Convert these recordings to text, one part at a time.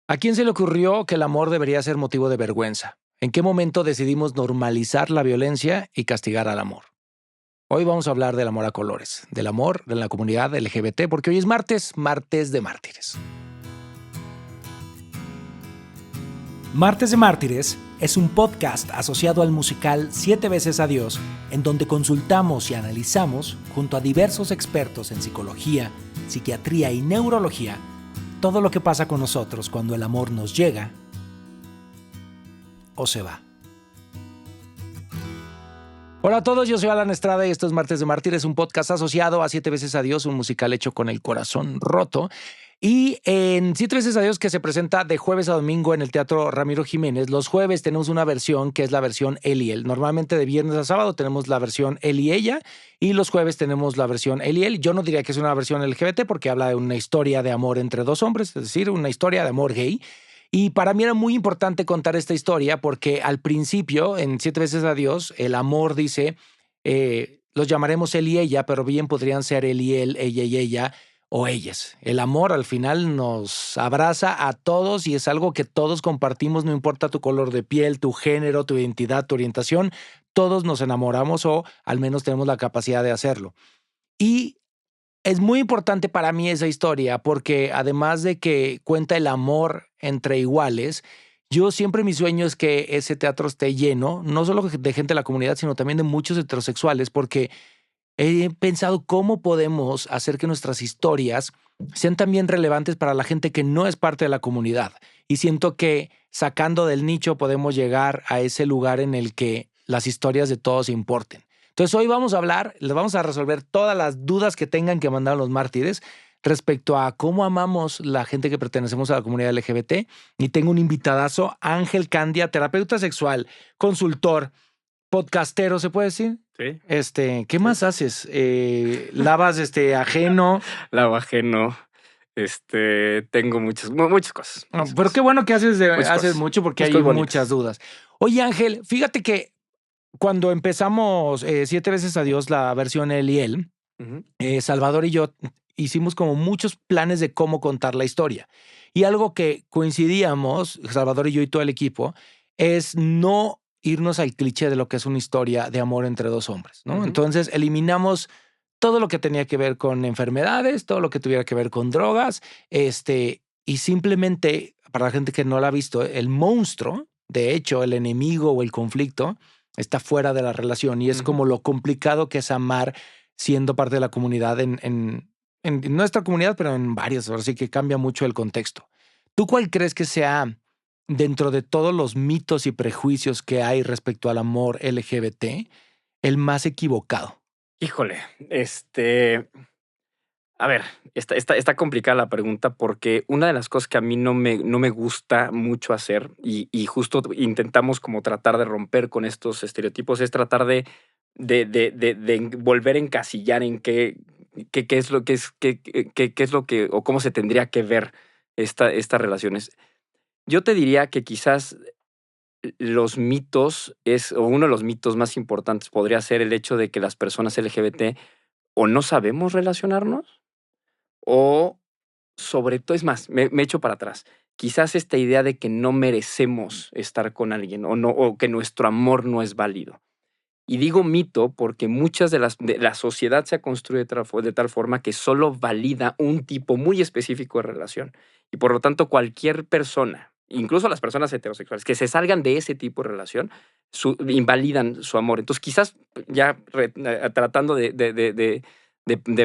¿A quién se le ocurrió que el amor debería ser motivo de vergüenza? ¿En qué momento decidimos normalizar la violencia y castigar al amor? Hoy vamos a hablar del amor a colores, del amor de la comunidad LGBT, porque hoy es martes, martes de mártires. Martes de Mártires es un podcast asociado al musical Siete veces Adiós, en donde consultamos y analizamos, junto a diversos expertos en psicología, psiquiatría y neurología, todo lo que pasa con nosotros cuando el amor nos llega o se va. Hola a todos, yo soy Alan Estrada y esto es Martes de Mártires, un podcast asociado a Siete veces Adiós, un musical hecho con el corazón roto. Y en Siete veces Adiós, que se presenta de jueves a domingo en el Teatro Ramiro Jiménez, los jueves tenemos una versión que es la versión él y él. Normalmente de viernes a sábado tenemos la versión él y ella y los jueves tenemos la versión él y él. Yo no diría que es una versión LGBT porque habla de una historia de amor entre dos hombres, es decir, una historia de amor gay. Y para mí era muy importante contar esta historia porque al principio, en Siete veces Adiós, el amor dice, los llamaremos él y ella, pero bien podrían ser él y él, ella y ella, o ellas. El amor al final nos abraza a todos y es algo que todos compartimos, no importa tu color de piel, tu género, tu identidad, tu orientación, todos nos enamoramos o al menos tenemos la capacidad de hacerlo. Y es muy importante para mí esa historia porque además de que cuenta el amor entre iguales, yo siempre mi sueño es que ese teatro esté lleno, no solo de gente de la comunidad, sino también de muchos heterosexuales, porque he pensado cómo podemos hacer que nuestras historias sean también relevantes para la gente que no es parte de la comunidad. Y siento que sacando del nicho podemos llegar a ese lugar en el que las historias de todos importen. Entonces hoy vamos a hablar, les vamos a resolver todas las dudas que tengan que mandar los mártires respecto a cómo amamos la gente que pertenecemos a la comunidad LGBT. Y tengo un invitadazo, Ángel Candia, terapeuta sexual, consultor, podcastero, ¿se puede decir? Sí. ¿Qué más haces? ¿Lavas ajeno? Lavo ajeno. Tengo muchas cosas. No, pero qué bueno que haces Cosas. mucho porque Muchas hay cosas bonitas. muchas dudas. Oye, Ángel, fíjate que cuando empezamos Siete veces Adiós, la versión él y él, Ujú. Salvador y yo hicimos como muchos planes de cómo contar la historia. Y algo que coincidíamos, Salvador y yo y todo el equipo, es no irnos al cliché de lo que es una historia de amor entre dos hombres, ¿no? Ujú. Entonces eliminamos todo lo que tenía que ver con enfermedades, todo lo que tuviera que ver con drogas, y simplemente, para la gente que no la ha visto, el monstruo, de hecho, el enemigo o el conflicto, está fuera de la relación y es Ujú. como lo complicado que es amar siendo parte de la comunidad en nuestra comunidad, pero en varias, ahora sí que cambia mucho el contexto. ¿Tú cuál crees que sea, dentro de todos los mitos y prejuicios que hay respecto al amor LGBT, el más equivocado? Híjole, a ver, está complicada la pregunta porque una de las cosas que a mí no me gusta mucho hacer y justo intentamos como tratar de romper con estos estereotipos es tratar de volver a encasillar en qué es lo que es, qué es lo que o cómo se tendría que ver estas relaciones. Yo te diría que quizás los mitos o uno de los mitos más importantes podría ser el hecho de que las personas LGBT o no sabemos relacionarnos o sobre todo, es más, me echo para atrás. Quizás esta idea de que no merecemos estar con alguien o que nuestro amor no es válido. Y digo mito porque muchas de la sociedad se ha construido de tal forma que solo valida un tipo muy específico de relación. Y por lo tanto, cualquier persona, incluso las personas heterosexuales, que se salgan de ese tipo de relación, invalidan su amor. Entonces, quizás ya tratando de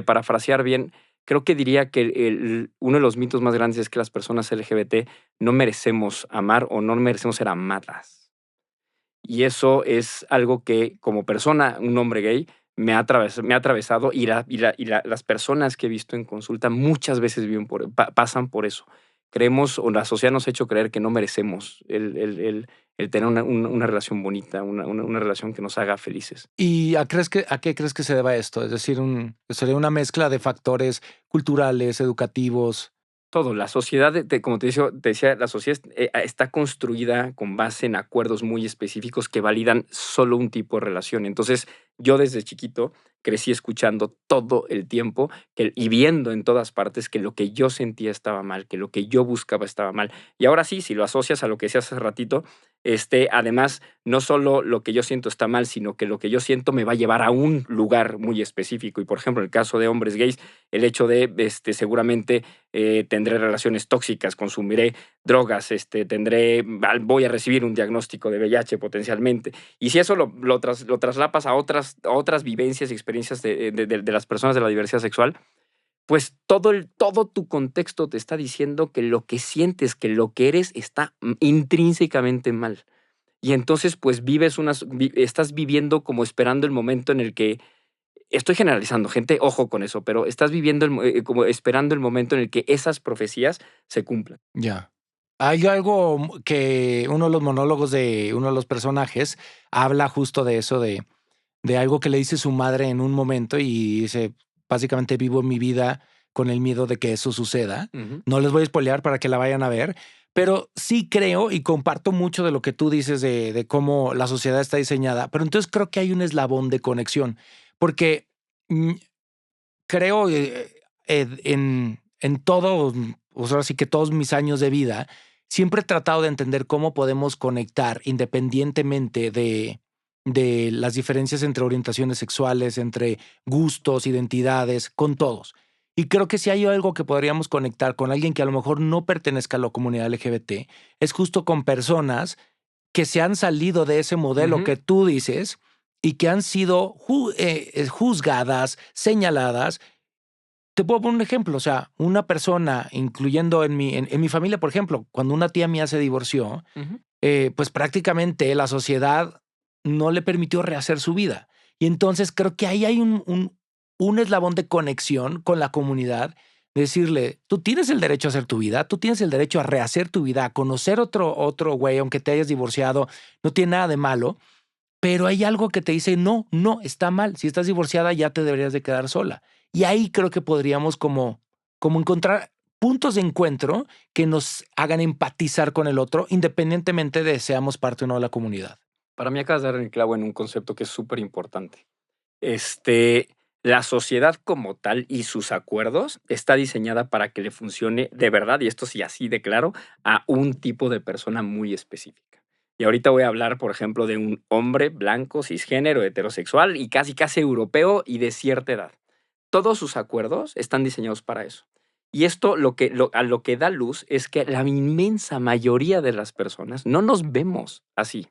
parafrasear bien, creo que diría que uno de los mitos más grandes es que las personas LGBT no merecemos amar o no merecemos ser amadas. Y eso es algo que como persona, un hombre gay, me ha atravesado y las personas que he visto en consulta muchas veces pasan por eso. Creemos o la sociedad nos ha hecho creer que no merecemos el tener una relación bonita, una relación que nos haga felices. ¿Y a qué crees que se deba esto? Es decir, sería una mezcla de factores culturales, educativos. Todo, la sociedad, como te decía, la sociedad está construida con base en acuerdos muy específicos que validan solo un tipo de relación. Entonces, Yo desde chiquito crecí escuchando todo el tiempo y viendo en todas partes que lo que yo sentía estaba mal, que lo que yo buscaba estaba mal. Y ahora sí, si lo asocias a lo que decía hace ratito, además, no solo lo que yo siento está mal, sino que lo que yo siento me va a llevar a un lugar muy específico. Y por ejemplo, en el caso de hombres gays, el hecho de seguramente tendré relaciones tóxicas, consumiré drogas, voy a recibir un diagnóstico de VIH potencialmente. Y si eso lo traslapas a otras vivencias y experiencias de las personas de la diversidad sexual, pues todo tu contexto te está diciendo que lo que sientes, que lo que eres está intrínsecamente mal. Y entonces, pues estás viviendo como esperando el momento en el que, estoy generalizando, gente, ojo con eso, pero estás viviendo como esperando el momento en el que esas profecías se cumplan. Ya. Hay algo que uno de los monólogos de uno de los personajes habla justo de eso, de algo que le dice su madre en un momento y dice, básicamente vivo mi vida con el miedo de que eso suceda. Ujú. No les voy a spoilear para que la vayan a ver, pero sí creo y comparto mucho de lo que tú dices de cómo la sociedad está diseñada, pero entonces creo que hay un eslabón de conexión, porque mm, creo en todo, o sea, así que todos mis años de vida, siempre he tratado de entender cómo podemos conectar independientemente de las diferencias entre orientaciones sexuales, entre gustos, identidades, con todos. Y creo que si hay algo que podríamos conectar con alguien que a lo mejor no pertenezca a la comunidad LGBT, es justo con personas que se han salido de ese modelo Ujú. que tú dices y que han sido juzgadas, señaladas. Te puedo poner un ejemplo, o sea, una persona, incluyendo en mi familia, por ejemplo, cuando una tía mía se divorció, Ujú. pues prácticamente la sociedad no le permitió rehacer su vida. Y entonces creo que ahí hay un eslabón de conexión con la comunidad, decirle, tú tienes el derecho a hacer tu vida, tú tienes el derecho a rehacer tu vida, a conocer otro güey, aunque te hayas divorciado, no tiene nada de malo, pero hay algo que te dice, no, no, está mal. Si estás divorciada, ya te deberías de quedar sola. Y ahí creo que podríamos como encontrar puntos de encuentro que nos hagan empatizar con el otro, independientemente de seamos parte o no de la comunidad. Para mí acabas de dar el clavo en un concepto que es súper importante. Este, la sociedad como tal y sus acuerdos está diseñada para que le funcione de verdad, y esto sí así de claro, a un tipo de persona muy específica. Y ahorita voy a hablar, por ejemplo, de un hombre blanco, cisgénero, heterosexual y casi europeo y de cierta edad. Todos sus acuerdos están diseñados para eso. Y esto a lo que da luz es que la inmensa mayoría de las personas no nos vemos así.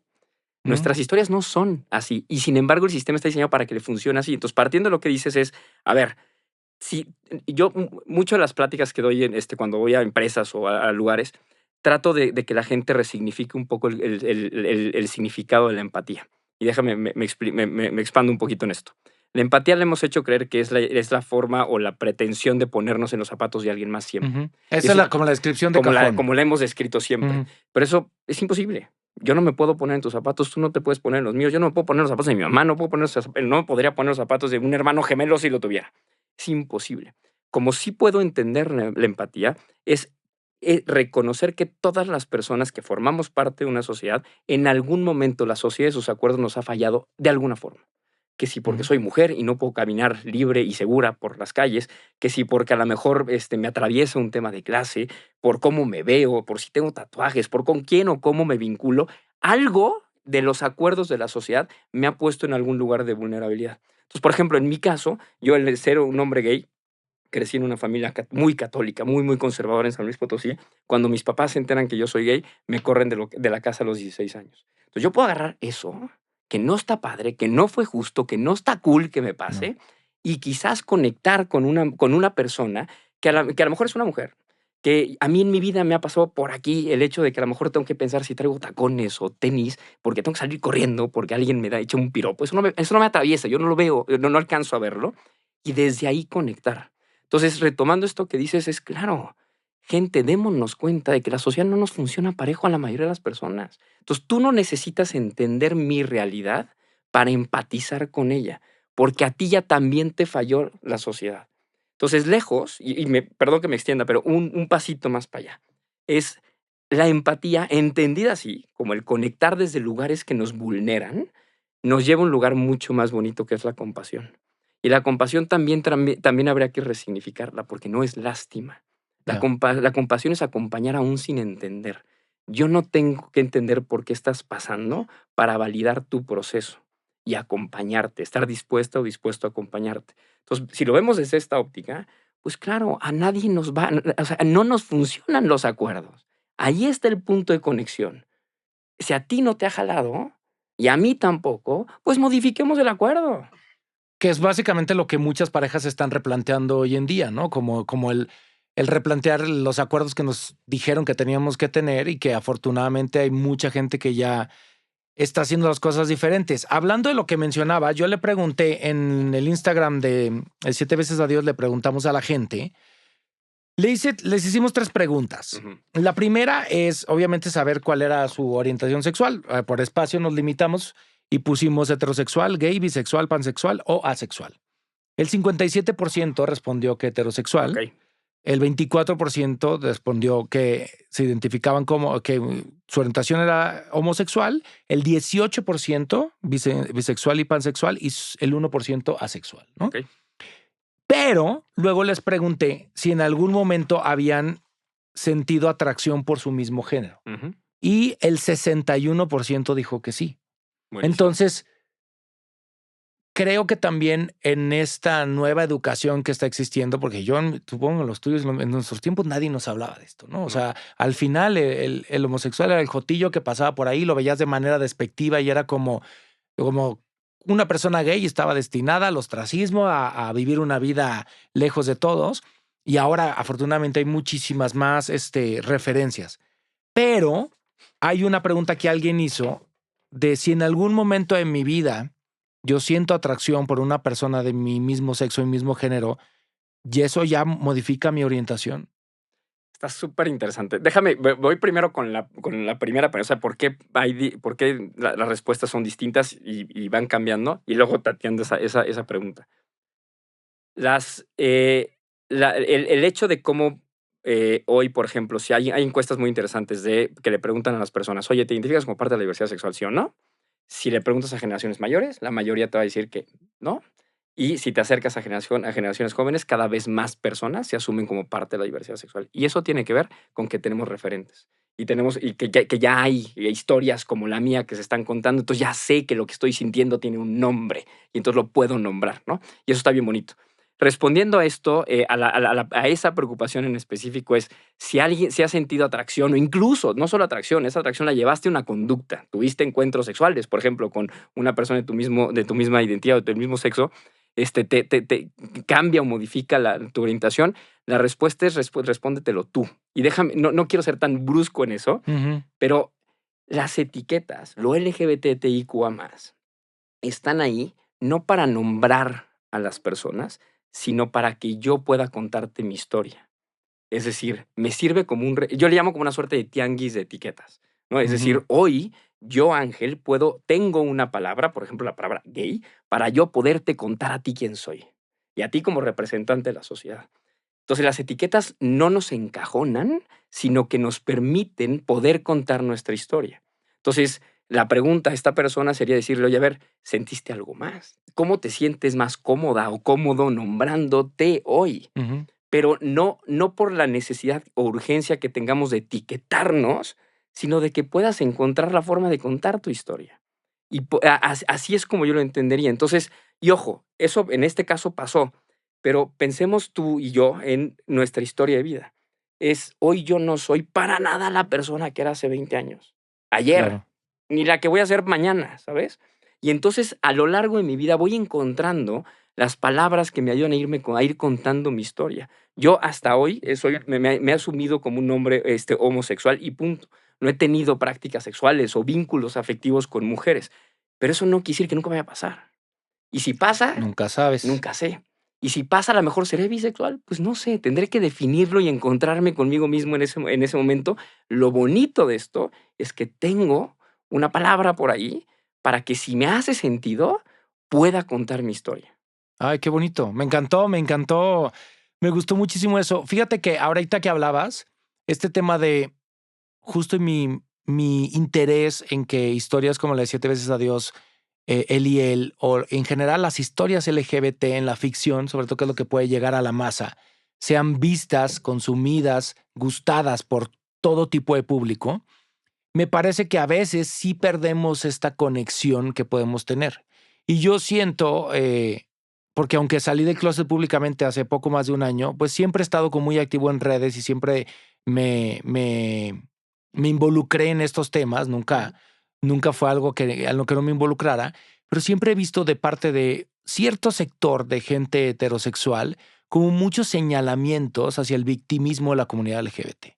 ¿Mm? Nuestras historias no son así, y sin embargo el sistema está diseñado para que le funcione así. Entonces, partiendo de lo que dices es, a ver, si yo mucho de las pláticas que doy cuando voy a empresas o a lugares, trato de que la gente resignifique un poco el significado de la empatía. Y déjame, me expando un poquito en esto. La empatía le hemos hecho creer que es la forma o la pretensión de ponernos en los zapatos de alguien más siempre. Ujú. Y Esa es eso, como la descripción de cajón. como la hemos descrito siempre. Ujú. Pero eso es imposible. Yo no me puedo poner en tus zapatos, tú no te puedes poner en los míos, yo no me puedo poner los zapatos de mi mamá, no me podría poner los zapatos de un hermano gemelo si lo tuviera. Es imposible. Como sí puedo entender la empatía, es reconocer que todas las personas que formamos parte de una sociedad, en algún momento la sociedad y sus acuerdos nos ha fallado de alguna forma. Que si porque Ujú. soy mujer y no puedo caminar libre y segura por las calles, que si porque a lo mejor me atraviesa un tema de clase, por cómo me veo, por si tengo tatuajes, por con quién o cómo me vinculo, algo de los acuerdos de la sociedad me ha puesto en algún lugar de vulnerabilidad. Entonces, por ejemplo, en mi caso, yo al ser un hombre gay, crecí en una familia muy católica, muy conservadora en San Luis Potosí. Cuando mis papás se enteran que yo soy gay, me corren de la casa a los 16 años. Entonces yo puedo agarrar eso, que no está padre, que no fue justo, que no está cool que me No. pase, y quizás conectar con una persona que que a lo mejor es una mujer, que a mí en mi vida me ha pasado por aquí el hecho de que a lo mejor tengo que pensar si traigo tacones o tenis, porque tengo que salir corriendo, porque alguien me da hecho un piropo. Eso no me atraviesa, yo no lo veo, no alcanzo a verlo. Y desde ahí conectar. Entonces, retomando esto que dices, es claro, gente, démonos cuenta de que la sociedad no nos funciona parejo a la mayoría de las personas. Entonces, tú no necesitas entender mi realidad para empatizar con ella, porque a ti ya también te falló la sociedad. Entonces, lejos, perdón que me extienda, pero un pasito más para allá, es la empatía entendida así, como el conectar desde lugares que nos vulneran, nos lleva a un lugar mucho más bonito que es la compasión. Y la compasión también habría que resignificarla porque no es lástima. Ya. La compasión es acompañar aún sin entender. Yo no tengo que entender por qué estás pasando para validar tu proceso y acompañarte, estar dispuesta o dispuesto a acompañarte. Entonces, si lo vemos desde esta óptica, pues claro, a nadie nos va, o sea, no nos funcionan los acuerdos. Ahí está el punto de conexión. Si a ti no te ha jalado y a mí tampoco, pues modifiquemos el acuerdo. Que es básicamente lo que muchas parejas están replanteando hoy en día, ¿no? Como el replantear los acuerdos que nos dijeron que teníamos que tener y que afortunadamente hay mucha gente que ya está haciendo las cosas diferentes. Hablando de lo que mencionaba, yo le pregunté en el Instagram de 7 veces a Dios, le preguntamos a la gente, les hicimos 3 preguntas. Ujú. La primera es obviamente saber cuál era su orientación sexual. Por espacio nos limitamos y pusimos heterosexual, gay, bisexual, pansexual o asexual. El 57% respondió que heterosexual. Ok. El 24% respondió que se identificaban como que su orientación era homosexual, el 18% bisexual y pansexual y el 1% asexual, ¿no? Ok. Pero luego les pregunté si en algún momento habían sentido atracción por su mismo género Ujú. y el 61% dijo que sí. Buenísimo. Entonces, creo que también en esta nueva educación que está existiendo, porque yo supongo en los tuyos, en nuestros tiempos nadie nos hablaba de esto, ¿no? O No. sea, al final el homosexual era el jotillo que pasaba por ahí, lo veías de manera despectiva y era como una persona gay estaba destinada al ostracismo, a vivir una vida lejos de todos. Y ahora, afortunadamente, hay muchísimas más referencias. Pero hay una pregunta que alguien hizo de si en algún momento en mi vida yo siento atracción por una persona de mi mismo sexo y mismo género, y eso ya modifica mi orientación. Está súper interesante. Déjame, voy primero con la primera, o sea, ¿por qué, las respuestas son distintas y van cambiando? Y luego te atiendo esa pregunta. El hecho de cómo hoy, por ejemplo, si hay encuestas muy interesantes que le preguntan a las personas, oye, ¿te identificas como parte de la diversidad sexual, sí o no? Si le preguntas a generaciones mayores, la mayoría te va a decir que no. Y si te acercas a generaciones jóvenes, cada vez más personas se asumen como parte de la diversidad sexual. Y eso tiene que ver con que tenemos referentes. Y que ya hay historias como la mía que se están contando. Entonces ya sé que lo que estoy sintiendo tiene un nombre. Y entonces lo puedo nombrar, ¿no? Y eso está bien bonito. Respondiendo a esto, a esa preocupación en específico es si alguien se ha sentido atracción o incluso, no solo atracción, esa atracción la llevaste a una conducta, tuviste encuentros sexuales, por ejemplo, con una persona de tu misma identidad o del mismo sexo, te cambia o modifica tu orientación, la respuesta es respóndetelo tú. Y déjame, no quiero ser tan brusco en eso, pero las etiquetas, lo LGBTIQA+, están ahí no para nombrar a las personas, sino para que yo pueda contarte mi historia. Es decir, me sirve como yo le llamo como una suerte de tianguis de etiquetas, ¿no? Es decir, hoy yo, Ángel, tengo una palabra, por ejemplo, la palabra gay, para yo poderte contar a ti quién soy y a ti como representante de la sociedad. Entonces, las etiquetas no nos encajonan, sino que nos permiten poder contar nuestra historia. Entonces, la pregunta a esta persona sería decirle, oye, a ver, ¿sentiste algo más? ¿Cómo te sientes más cómoda o cómodo nombrándote hoy? Pero no por la necesidad o urgencia que tengamos de etiquetarnos, sino de que puedas encontrar la forma de contar tu historia. Y así es como yo lo entendería. Entonces, y ojo, eso en este caso pasó, pero pensemos tú y yo en nuestra historia de vida. Hoy yo no soy para nada la persona que era hace 20 años, ayer, Claro. ni la que voy a ser mañana, ¿sabes? Y entonces a lo largo de mi vida voy encontrando las palabras que me ayudan a ir contando mi historia. Yo hasta hoy me he asumido como un hombre homosexual y punto. No he tenido prácticas sexuales o vínculos afectivos con mujeres, pero eso no quiere decir que nunca vaya a pasar. Y si pasa, Nunca sabes. nunca sé. Y si pasa, a lo mejor seré bisexual, pues no sé, tendré que definirlo y encontrarme conmigo mismo en ese momento. Lo bonito de esto es que tengo una palabra por ahí para que si me hace sentido, pueda contar mi historia. Ay, qué bonito. Me encantó, me encantó. Me gustó muchísimo eso. Fíjate que ahorita que hablabas, este tema de justo mi interés en que historias como la de 7 veces a Dios él y él, o en general las historias LGBT en la ficción, sobre todo que es lo que puede llegar a la masa, sean vistas, consumidas, gustadas por todo tipo de público, me parece que a veces sí perdemos esta conexión que podemos tener. Y yo siento, porque aunque salí del closet públicamente hace poco más de un año, pues siempre he estado como muy activo en redes y siempre me, me, me involucré en estos temas. Nunca fue algo a lo que no me involucrara, pero siempre he visto de parte de cierto sector de gente heterosexual como muchos señalamientos hacia el victimismo de la comunidad LGBT.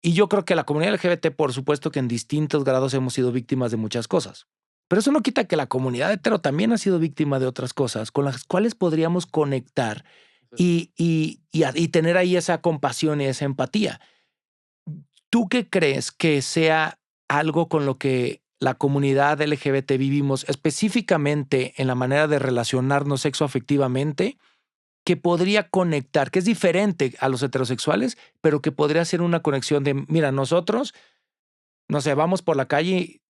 Y yo creo que la comunidad LGBT, por supuesto que en distintos grados hemos sido víctimas de muchas cosas. Pero eso no quita que la comunidad hetero también ha sido víctima de otras cosas con las cuales podríamos conectar y tener ahí esa compasión y esa empatía. ¿Tú qué crees que sea algo con lo que la comunidad LGBT vivimos específicamente en la manera de relacionarnos sexoafectivamente que podría conectar, que es diferente a los heterosexuales, pero que podría ser una conexión de, mira, nosotros, no sé, vamos por la calle y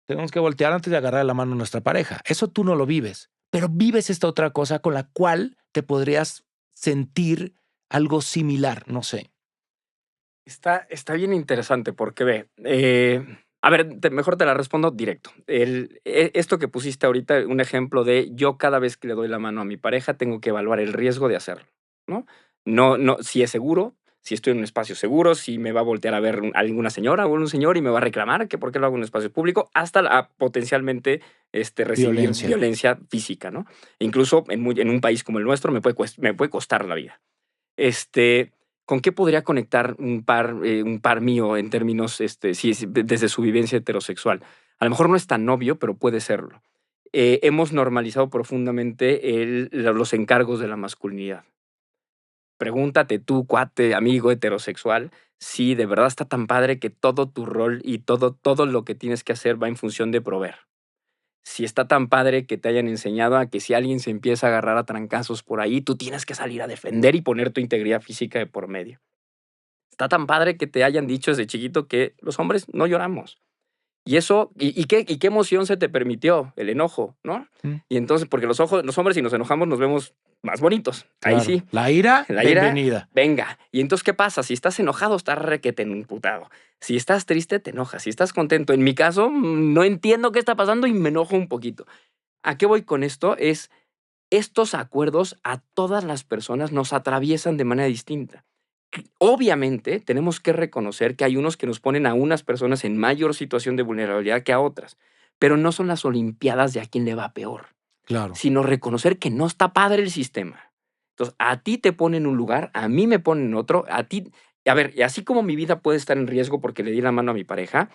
tenemos que voltear antes de agarrar la mano a nuestra pareja. Eso tú no lo vives, pero vives esta otra cosa con la cual te podrías sentir algo similar, no sé. Está bien interesante porque ve, a ver, mejor te la respondo directo. Esto que pusiste ahorita, un ejemplo de yo cada vez que le doy la mano a mi pareja tengo que evaluar el riesgo de hacerlo, ¿no? No, si es seguro, si estoy en un espacio seguro, si me va a voltear a ver alguna señora o un señor y me va a reclamar que por qué lo hago en un espacio público, hasta potencialmente recibir violencia física, ¿no? Incluso en un país como el nuestro me puede costar la vida. ¿Con qué podría conectar un par mío en términos, desde su vivencia heterosexual? A lo mejor no es tan obvio, pero puede serlo. Hemos normalizado profundamente los encargos de la masculinidad. Pregúntate tú, cuate, amigo heterosexual, si de verdad está tan padre que todo tu rol y todo lo que tienes que hacer va en función de proveer. Si está tan padre que te hayan enseñado a que si alguien se empieza a agarrar a trancazos por ahí, tú tienes que salir a defender y poner tu integridad física de por medio. Está tan padre que te hayan dicho desde chiquito que los hombres no lloramos. Y eso, ¿y qué emoción se te permitió? El enojo, ¿no? Y entonces, porque los hombres, si nos enojamos, nos vemos más bonitos. Claro. Ahí sí. La ira, bienvenida. Venga. Y entonces, ¿qué pasa? Si estás enojado, estás requete emputado. Si estás triste, te enojas. Si estás contento, en mi caso, no entiendo qué está pasando y me enojo un poquito. ¿A qué voy con esto? Estos acuerdos a todas las personas nos atraviesan de manera distinta. Obviamente, tenemos que reconocer que hay unos que nos ponen a unas personas en mayor situación de vulnerabilidad que a otras, pero no son las olimpiadas de a quién le va peor. Claro. Sino reconocer que no está padre el sistema. Entonces, a ti te ponen en un lugar, a mí me ponen en otro, a ti... A ver, y así como mi vida puede estar en riesgo porque le di la mano a mi pareja,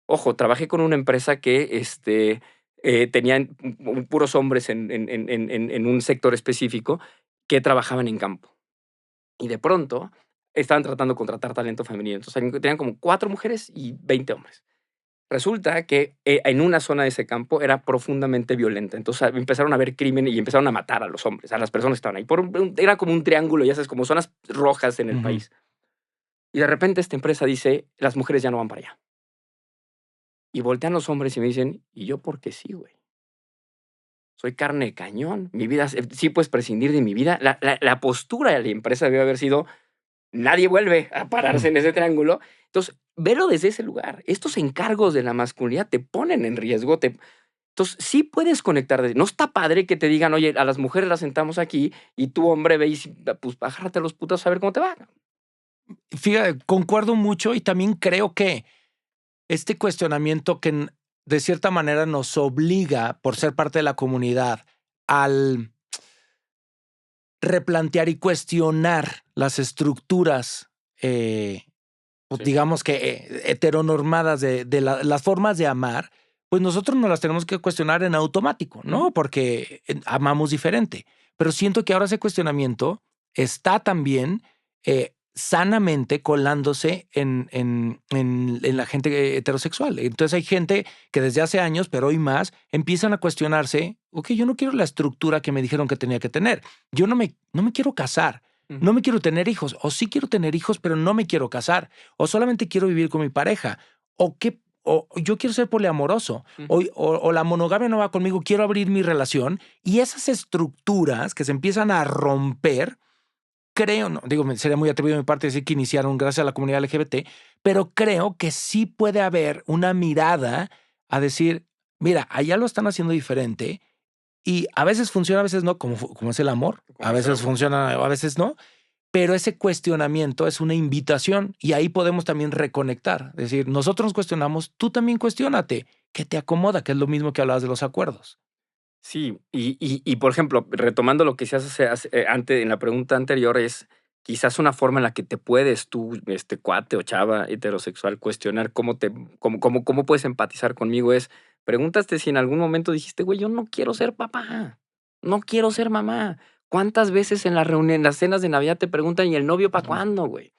ojo, trabajé con una empresa que tenían puros hombres en un sector específico que trabajaban en campo. Y de pronto estaban tratando de contratar talento femenino. Entonces tenían como 4 mujeres y 20 hombres. Resulta que en una zona de ese campo era profundamente violenta. Entonces empezaron a haber crimen y empezaron a matar a los hombres, a las personas que estaban ahí. Era como un triángulo, ya sabes, como zonas rojas en el país. Y de repente esta empresa dice, las mujeres ya no van para allá. Y voltean los hombres y me dicen, ¿y yo por qué sí, güey? Soy carne de cañón. Mi vida, sí puedes prescindir de mi vida. La postura de la empresa debe haber sido, nadie vuelve a pararse en ese triángulo. Entonces, velo desde ese lugar. Estos encargos de la masculinidad te ponen en riesgo. Entonces, sí puedes conectar. No está padre que te digan, oye, a las mujeres las sentamos aquí y tú, hombre, ve y pues agárrate a los putos a ver cómo te va. Fíjate, concuerdo mucho y también creo que este cuestionamiento que de cierta manera nos obliga, por ser parte de la comunidad, al replantear y cuestionar las estructuras, digamos que heteronormadas de las formas de amar, pues nosotros nos las tenemos que cuestionar en automático, ¿no? Porque amamos diferente. Pero siento que ahora ese cuestionamiento está también sanamente colándose en la gente heterosexual. Entonces hay gente que desde hace años, pero hoy más, empiezan a cuestionarse, ok, yo no quiero la estructura que me dijeron que tenía que tener. Yo no me quiero casar. No me quiero tener hijos, o sí quiero tener hijos, pero no me quiero casar, o solamente quiero vivir con mi pareja, o qué o yo quiero ser poliamoroso, o la monogamia no va conmigo, quiero abrir mi relación. Y esas estructuras que se empiezan a romper, creo, no, digo, sería muy atrevido de mi parte decir que iniciaron gracias a la comunidad LGBT, pero creo que sí puede haber una mirada a decir, mira, allá lo están haciendo diferente y a veces funciona, a veces no, como es el amor. A veces funciona, a veces no. Pero ese cuestionamiento es una invitación y ahí podemos también reconectar. Es decir, nosotros nos cuestionamos, tú también cuestiónate. ¿Qué te acomoda? Que es lo mismo que hablabas de los acuerdos. Sí, y por ejemplo, retomando lo que se hace antes, en la pregunta anterior, es quizás una forma en la que te puedes tú, cuate o chava heterosexual, cuestionar cómo puedes empatizar conmigo es, pregúntate si en algún momento dijiste, güey, yo no quiero ser papá, no quiero ser mamá. ¿Cuántas veces en en las cenas de Navidad te preguntan, ¿y el novio para cuándo, güey?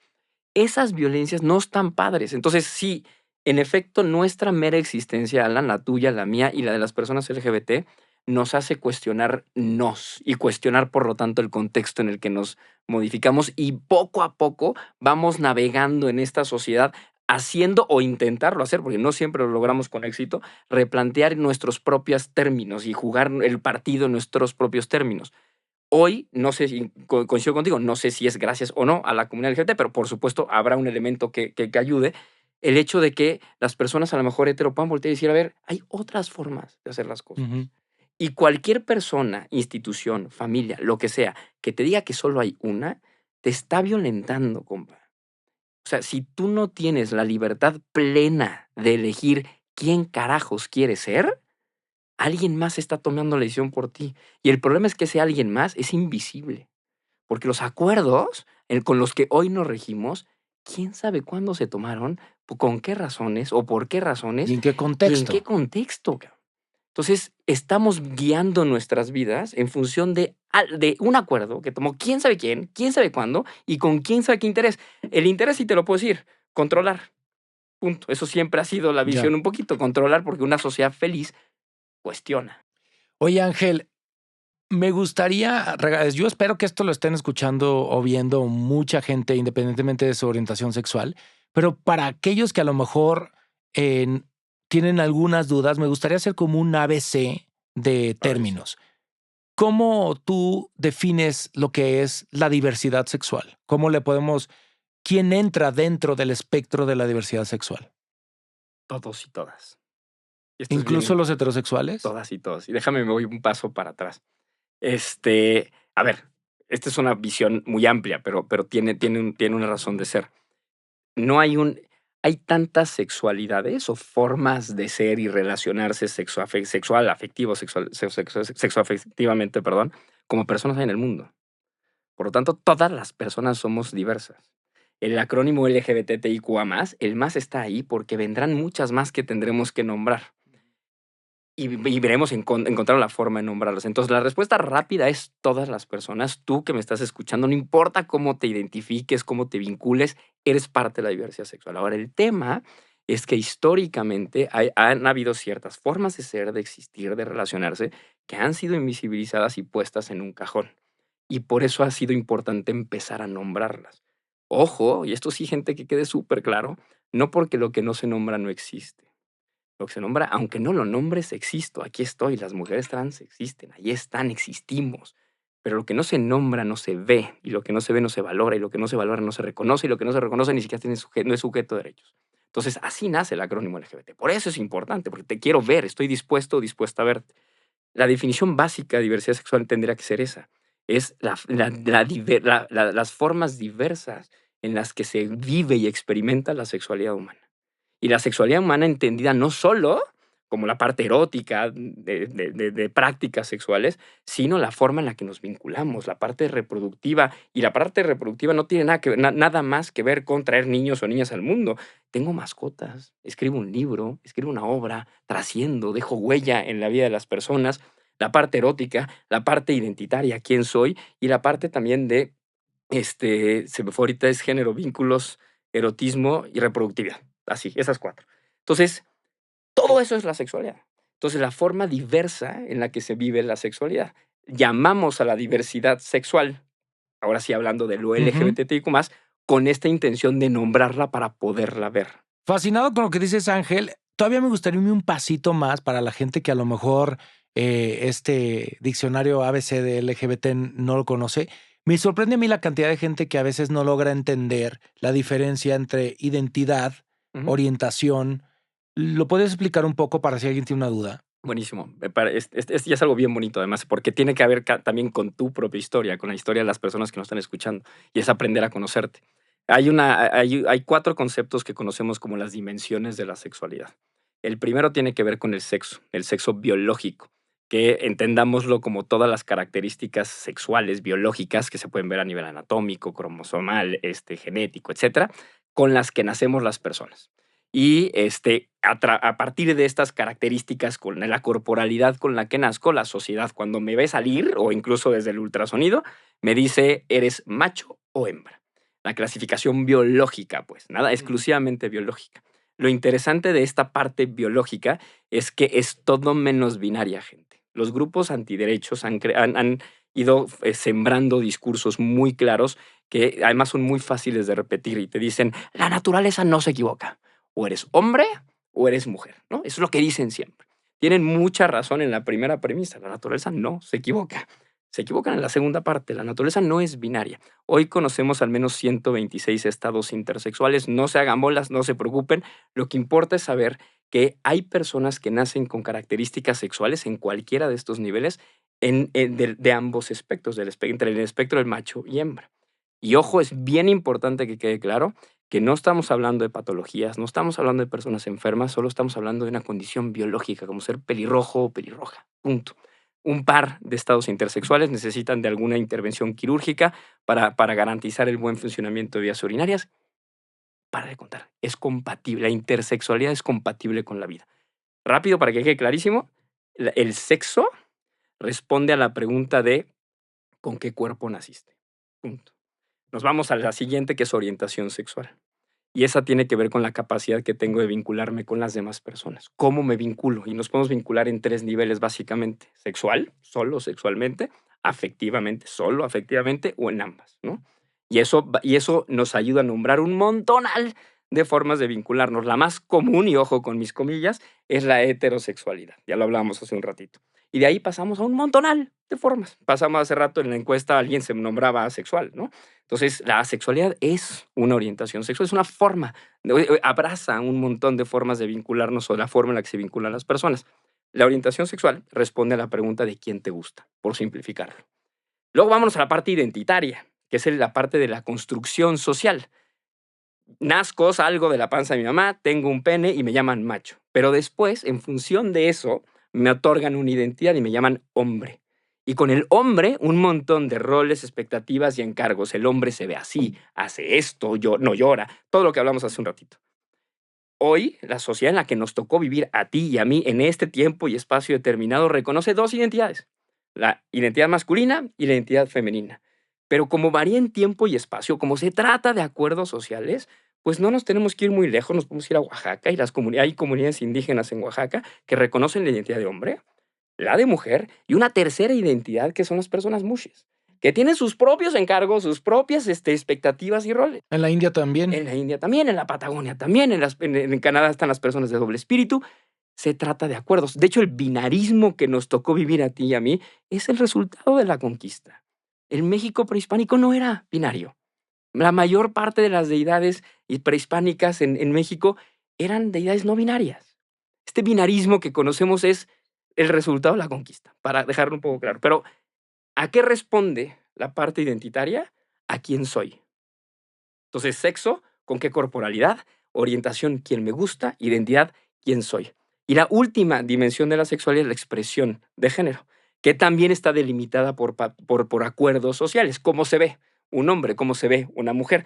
Esas violencias no están padres. Entonces, sí, en efecto, nuestra mera existencia, Alan, la tuya, la mía y la de las personas LGBT, nos hace cuestionarnos y cuestionar, por lo tanto, el contexto en el que nos modificamos y poco a poco vamos navegando en esta sociedad haciendo o intentarlo hacer, porque no siempre lo logramos con éxito, replantear nuestros propios términos y jugar el partido en nuestros propios términos. Hoy, no sé si coincido contigo, no sé si es gracias o no a la comunidad LGBT, pero por supuesto habrá un elemento que ayude. El hecho de que las personas a lo mejor hetero puedan voltear y decir, a ver, hay otras formas de hacer las cosas. Y cualquier persona, institución, familia, lo que sea, que te diga que solo hay una, te está violentando, compa. O sea, si tú no tienes la libertad plena de elegir quién carajos quieres ser, alguien más está tomando la decisión por ti. Y el problema es que ese alguien más es invisible. Porque los acuerdos con los que hoy nos regimos, quién sabe cuándo se tomaron, con qué razones o por qué razones ¿Y en qué y en contexto? qué contexto, cabrón. Entonces, estamos guiando nuestras vidas en función de un acuerdo que tomó quién sabe cuándo y con quién sabe qué interés. El interés, sí te lo puedo decir, controlar. Punto. Eso siempre ha sido la visión Ya. un poquito, controlar, porque una sociedad feliz cuestiona. Oye, Ángel, me gustaría, yo espero que esto lo estén escuchando o viendo mucha gente independientemente de su orientación sexual, pero para aquellos que a lo mejor tienen algunas dudas, me gustaría hacer como un ABC de términos. ¿Cómo tú defines lo que es la diversidad sexual? ¿Quién entra dentro del espectro de la diversidad sexual? Todos y todas. Y esto es bien ¿Incluso los heterosexuales? todas y todos. Y déjame, me voy un paso para atrás. A ver, esta es una visión muy amplia, pero tiene una razón de ser. No hay tantas sexualidades o formas de ser y relacionarse sexoafectivamente, perdón, como personas hay en el mundo. Por lo tanto, todas las personas somos diversas. El acrónimo LGBTIQA+, el más está ahí porque vendrán muchas más que tendremos que nombrar. Y veremos encontrar la forma de nombrarlas. Entonces, la respuesta rápida es todas las personas. Tú que me estás escuchando, no importa cómo te identifiques, cómo te vincules, eres parte de la diversidad sexual. Ahora, el tema es que históricamente han habido ciertas formas de ser, de existir, de relacionarse, que han sido invisibilizadas y puestas en un cajón. Y por eso ha sido importante empezar a nombrarlas. Ojo, y esto sí, gente, que quede súper claro, no porque lo que no se nombra no existe. Lo que se nombra, aunque no lo nombres, existo, aquí estoy, las mujeres trans existen, ahí están, existimos. Pero lo que no se nombra no se ve, y lo que no se ve no se valora, y lo que no se valora no se reconoce, y lo que no se reconoce ni siquiera no es sujeto de derechos. Entonces, así nace el acrónimo LGBT. Por eso es importante, porque te quiero ver, estoy dispuesta a verte. La definición básica de diversidad sexual tendría que ser esa. Es las formas diversas en las que se vive y experimenta la sexualidad humana. Y la sexualidad humana entendida no solo como la parte erótica de prácticas sexuales, sino la forma en la que nos vinculamos, la parte reproductiva. Y la parte reproductiva no tiene nada más que ver con traer niños o niñas al mundo. Tengo mascotas, escribo un libro, escribo una obra, trasciendo, dejo huella en la vida de las personas. La parte erótica, la parte identitaria, quién soy, y la parte también se me fue ahorita, es género, vínculos, erotismo y reproductividad. Así, esas 4. Entonces, todo eso es la sexualidad. Entonces, la forma diversa en la que se vive la sexualidad. Llamamos a la diversidad sexual, ahora sí hablando de lo LGBTIQ+, con esta intención de nombrarla para poderla ver. Fascinado con lo que dices, Ángel. todavía me gustaría irme un pasito más para la gente que a lo mejor este diccionario ABC de LGBT no lo conoce. Me sorprende a mí la cantidad de gente que a veces no logra entender la diferencia entre identidad, orientación. ¿Lo puedes explicar un poco para si alguien tiene una duda? Buenísimo. Ya es algo bien bonito, además, porque tiene que ver también con tu propia historia, con la historia de las personas que nos están escuchando, y es aprender a conocerte. Hay 4 conceptos que conocemos como las dimensiones de la sexualidad. El primero tiene que ver con el sexo biológico, que entendámoslo como todas las características sexuales biológicas que se pueden ver a nivel anatómico, cromosomal, genético, etcétera, con las que nacemos las personas. Y a partir de estas características, con la corporalidad con la que nazco, la sociedad, cuando me ve salir, o incluso desde el ultrasonido, me dice, ¿eres macho o hembra? La clasificación biológica, pues, nada, exclusivamente biológica. Lo interesante de esta parte biológica es que es todo menos binaria, gente. Los grupos antiderechos han ido sembrando discursos muy claros que además son muy fáciles de repetir y te dicen, la naturaleza no se equivoca. O eres hombre o eres mujer, ¿no? Eso es lo que dicen siempre. Tienen mucha razón en la primera premisa. La naturaleza no se equivoca. Se equivocan en la segunda parte. La naturaleza no es binaria. Hoy conocemos al menos 126 estados intersexuales. No se hagan bolas, no se preocupen. Lo que importa es saber que hay personas que nacen con características sexuales en cualquiera de estos niveles de ambos espectros, entre el espectro del macho y hembra. Y ojo, es bien importante que quede claro que no estamos hablando de patologías, no estamos hablando de personas enfermas, solo estamos hablando de una condición biológica, como ser pelirrojo o pelirroja. Punto. Un par de estados intersexuales necesitan de alguna intervención quirúrgica para garantizar el buen funcionamiento de vías urinarias. Para de contar, es compatible, la intersexualidad es compatible con la vida. Rápido, para que quede clarísimo, el sexo responde a la pregunta de ¿con qué cuerpo naciste? Punto. Nos vamos a la siguiente, que es orientación sexual. Y esa tiene que ver con la capacidad que tengo de vincularme con las demás personas. ¿Cómo me vinculo? Y nos podemos vincular en 3 niveles básicamente. Sexual, solo sexualmente, afectivamente, solo afectivamente, o en ambas, ¿no? Y eso nos ayuda a nombrar un montonal de formas de vincularnos. La más común, y ojo con mis comillas, es la heterosexualidad. Ya lo hablábamos hace un ratito. Y de ahí pasamos a un montonal de formas. Pasamos hace rato en la encuesta, alguien se nombraba asexual, ¿no? Entonces, la asexualidad es una orientación sexual, es una forma, abraza un montón de formas de vincularnos o la forma en la que se vinculan las personas. La orientación sexual responde a la pregunta de quién te gusta, por simplificarlo. Luego vámonos a la parte identitaria, que es la parte de la construcción social. Nazco, salgo de la panza de mi mamá, tengo un pene y me llaman macho. Pero después, en función de eso, me otorgan una identidad y me llaman hombre. Y con el hombre, un montón de roles, expectativas y encargos. El hombre se ve así, hace esto, no llora, todo lo que hablamos hace un ratito. Hoy, la sociedad en la que nos tocó vivir a ti y a mí en este tiempo y espacio determinado reconoce 2 identidades. La identidad masculina y la identidad femenina. Pero como varía en tiempo y espacio, como se trata de acuerdos sociales, pues no nos tenemos que ir muy lejos, nos podemos ir a Oaxaca y hay comunidades indígenas en Oaxaca que reconocen la identidad de hombre, la de mujer y una tercera identidad que son las personas muxes, que tienen sus propios encargos, sus propias expectativas y roles. En la India también. En la India también, en la Patagonia también, en Canadá están las personas de doble espíritu. Se trata de acuerdos. De hecho, el binarismo que nos tocó vivir a ti y a mí es el resultado de la conquista. El México prehispánico no era binario. La mayor parte de las deidades prehispánicas en México eran deidades no binarias. Este binarismo que conocemos es el resultado de la conquista, para dejarlo un poco claro. Pero, ¿a qué responde la parte identitaria? A quién soy. Entonces, sexo, ¿con qué corporalidad? Orientación, quién me gusta. Identidad, quién soy. Y la última dimensión de la sexualidad es la expresión de género, que también está delimitada por acuerdos sociales. ¿Cómo se ve un hombre? ¿Cómo se ve una mujer?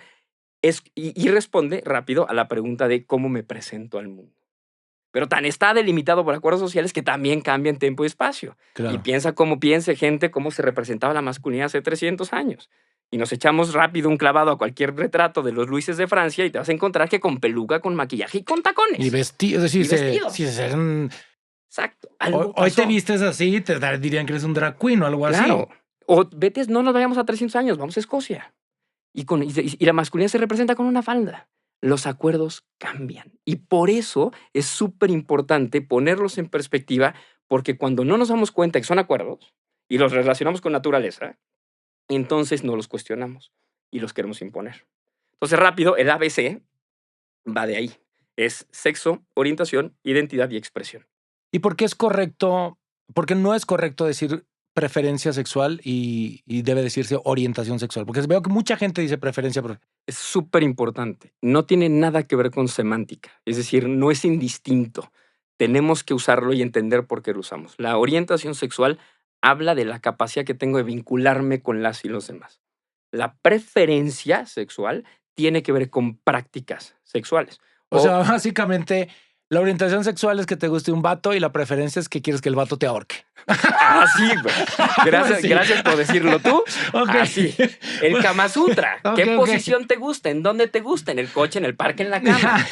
Y responde rápido a la pregunta de cómo me presento al mundo. Pero tan está delimitado por acuerdos sociales que también cambia en tiempo y espacio. Claro. Y piensa cómo piense gente, cómo se representaba la masculinidad hace 300 años. Y nos echamos rápido un clavado a cualquier retrato de los Luises de Francia y te vas a encontrar que con peluca, con maquillaje y con tacones. Y vestidos, es decir, vestidos. Exacto. Hoy te vistes así, te dirían que eres un drag queen o algo así. Claro. O no nos vayamos a 300 años, vamos a Escocia. Y la masculinidad se representa con una falda. los acuerdos cambian. Y por eso es súper importante ponerlos en perspectiva, porque cuando no nos damos cuenta que son acuerdos y los relacionamos con naturaleza, entonces no los cuestionamos y los queremos imponer. Entonces, rápido, el ABC va de ahí. Es sexo, orientación, identidad y expresión. ¿Y por qué es correcto? Porque no es correcto decir preferencia sexual y debe decirse orientación sexual. Porque veo que mucha gente dice preferencia. Es súper importante. No tiene nada que ver con semántica. Es decir, no es indistinto. Tenemos que usarlo y entender por qué lo usamos. La orientación sexual habla de la capacidad que tengo de vincularme con las y los demás. La preferencia sexual tiene que ver con prácticas sexuales. O sea, básicamente, la orientación sexual es que te guste un vato y la preferencia es que quieres que el vato te ahorque. Así, güey. Gracias, Sí. gracias por decirlo tú. Ok. Así. El Kama Sutra. Ok, ¿Qué ok. posición te gusta? ¿En dónde te gusta? ¿En el coche, en el parque, en la cama?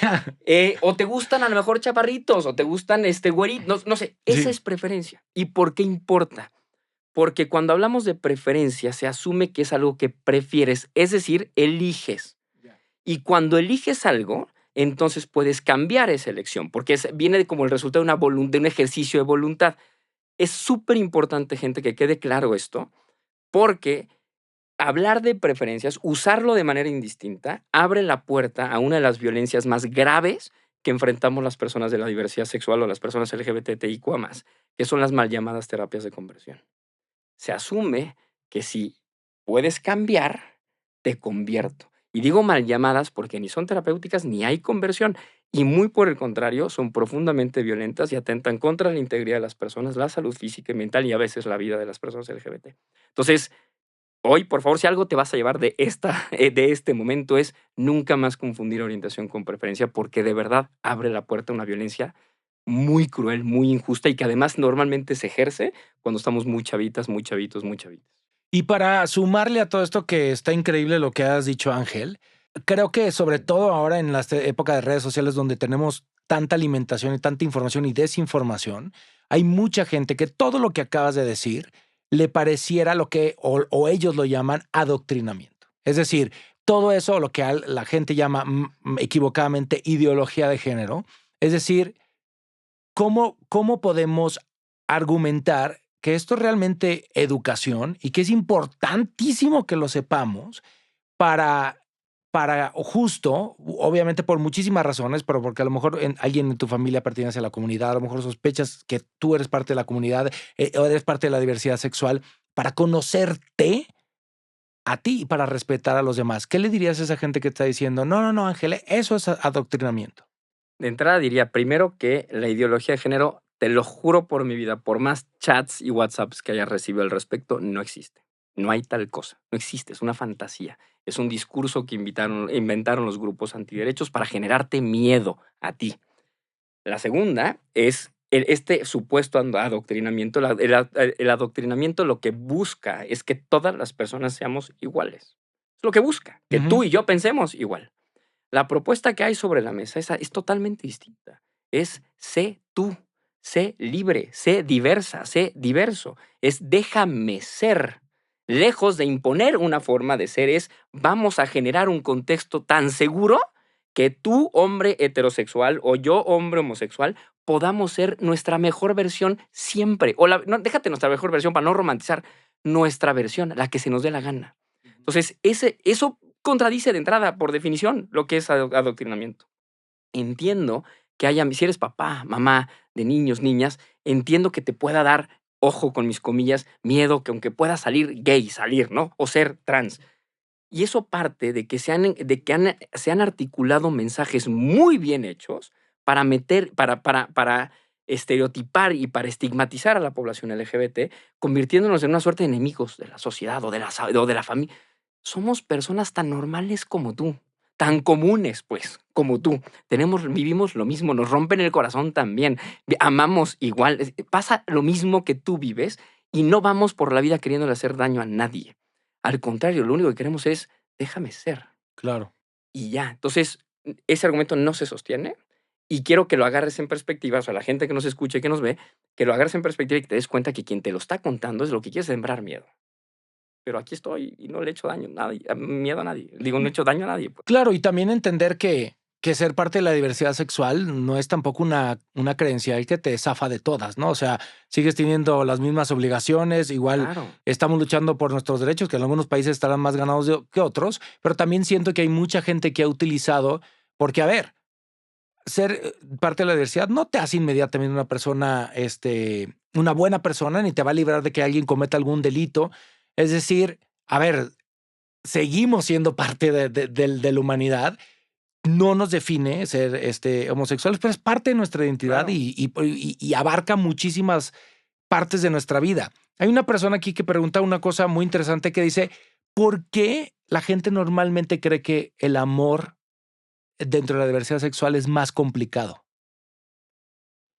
O te gustan a lo mejor chaparritos, o te gustan güeritos, no sé. Esa Sí. es preferencia. ¿Y por qué importa? Porque cuando hablamos de preferencia, se asume que es algo que prefieres, es decir, eliges. Y cuando eliges algo, entonces puedes cambiar esa elección, porque viene como el resultado de un ejercicio de voluntad. Es súper importante, gente, que quede claro esto, porque hablar de preferencias, usarlo de manera indistinta, abre la puerta a una de las violencias más graves que enfrentamos las personas de la diversidad sexual o las personas LGBTIQ+, que son las mal llamadas terapias de conversión. Se asume que si puedes cambiar, te convierto. Y digo mal llamadas porque ni son terapéuticas ni hay conversión. Y muy por el contrario, son profundamente violentas y atentan contra la integridad de las personas, la salud física y mental y a veces la vida de las personas LGBT. Entonces, hoy, por favor, si algo te vas a llevar de este momento es nunca más confundir orientación con preferencia, porque de verdad abre la puerta a una violencia muy cruel, muy injusta y que además normalmente se ejerce cuando estamos muy chavitas, muy chavitos, muy chavitas. Y para sumarle a todo esto que está increíble lo que has dicho, Ángel, creo que sobre todo ahora en la época de redes sociales donde tenemos tanta alimentación y tanta información y desinformación, hay mucha gente que todo lo que acabas de decir le pareciera lo que o ellos lo llaman adoctrinamiento. Es decir, todo eso, lo que la gente llama equivocadamente ideología de género. Es decir, ¿cómo podemos argumentar que esto es realmente educación y que es importantísimo que lo sepamos para, para justo, obviamente por muchísimas razones, pero porque a lo mejor alguien en tu familia pertenece a la comunidad, a lo mejor sospechas que tú eres parte de la comunidad o eres parte de la diversidad sexual, para conocerte a ti y para respetar a los demás? ¿Qué le dirías a esa gente que está diciendo, no, Ángel, eso es adoctrinamiento? De entrada diría primero que la ideología de género, te lo juro por mi vida, por más chats y WhatsApps que haya recibido al respecto, no existe. No hay tal cosa, no existe, es una fantasía. Es un discurso que inventaron los grupos antiderechos para generarte miedo a ti. La segunda es este supuesto adoctrinamiento. El adoctrinamiento lo que busca es que todas las personas seamos iguales. Es lo que busca, que tú y yo pensemos igual. La propuesta que hay sobre la mesa es totalmente distinta. Es sé tú, sé libre, sé diversa, sé diverso. Es déjame ser. Lejos de imponer una forma de ser, es vamos a generar un contexto tan seguro que tú, hombre heterosexual, o yo, hombre homosexual, podamos ser nuestra mejor versión siempre. O no, déjate nuestra mejor versión para no romantizar, nuestra versión, la que se nos dé la gana. Entonces, eso contradice de entrada, por definición, lo que es adoctrinamiento. Entiendo que si eres papá, mamá de niños, niñas, entiendo que te pueda dar, ojo con mis comillas, miedo que aunque pueda salir gay, ¿no? O ser trans. Y eso parte de que se han articulado mensajes muy bien hechos para para estereotipar y para estigmatizar a la población LGBT, convirtiéndonos en una suerte de enemigos de la sociedad o de la familia. Somos personas tan normales como tú, tan comunes, pues, como tú. Vivimos lo mismo, nos rompen el corazón también, amamos igual. Pasa lo mismo que tú vives y no vamos por la vida queriéndole hacer daño a nadie. Al contrario, lo único que queremos es, déjame ser. Claro. Y ya. Entonces, ese argumento no se sostiene y quiero que lo agarres en perspectiva, o sea, la gente que nos escucha y que nos ve, que lo agarres en perspectiva y que te des cuenta que quien te lo está contando es lo que quiere sembrar miedo. pero aquí estoy y no le he hecho daño a nadie, miedo a nadie. Digo, no he hecho daño a nadie. Pues. Claro, y también entender que ser parte de la diversidad sexual no es tampoco una credencial que te zafa de todas, ¿no? O sea, sigues teniendo las mismas obligaciones, igual Claro. estamos luchando por nuestros derechos, que en algunos países estarán más ganados que otros, pero también siento que hay mucha gente que ha utilizado, porque a ver, ser parte de la diversidad no te hace inmediatamente una persona, una buena persona, ni te va a librar de que alguien cometa algún delito. Es decir, a ver, seguimos siendo parte de la humanidad. No nos define ser homosexuales, pero es parte de nuestra identidad Claro. y abarca muchísimas partes de nuestra vida. Hay una persona aquí que pregunta una cosa muy interesante que dice, ¿por qué la gente normalmente cree que el amor dentro de la diversidad sexual es más complicado?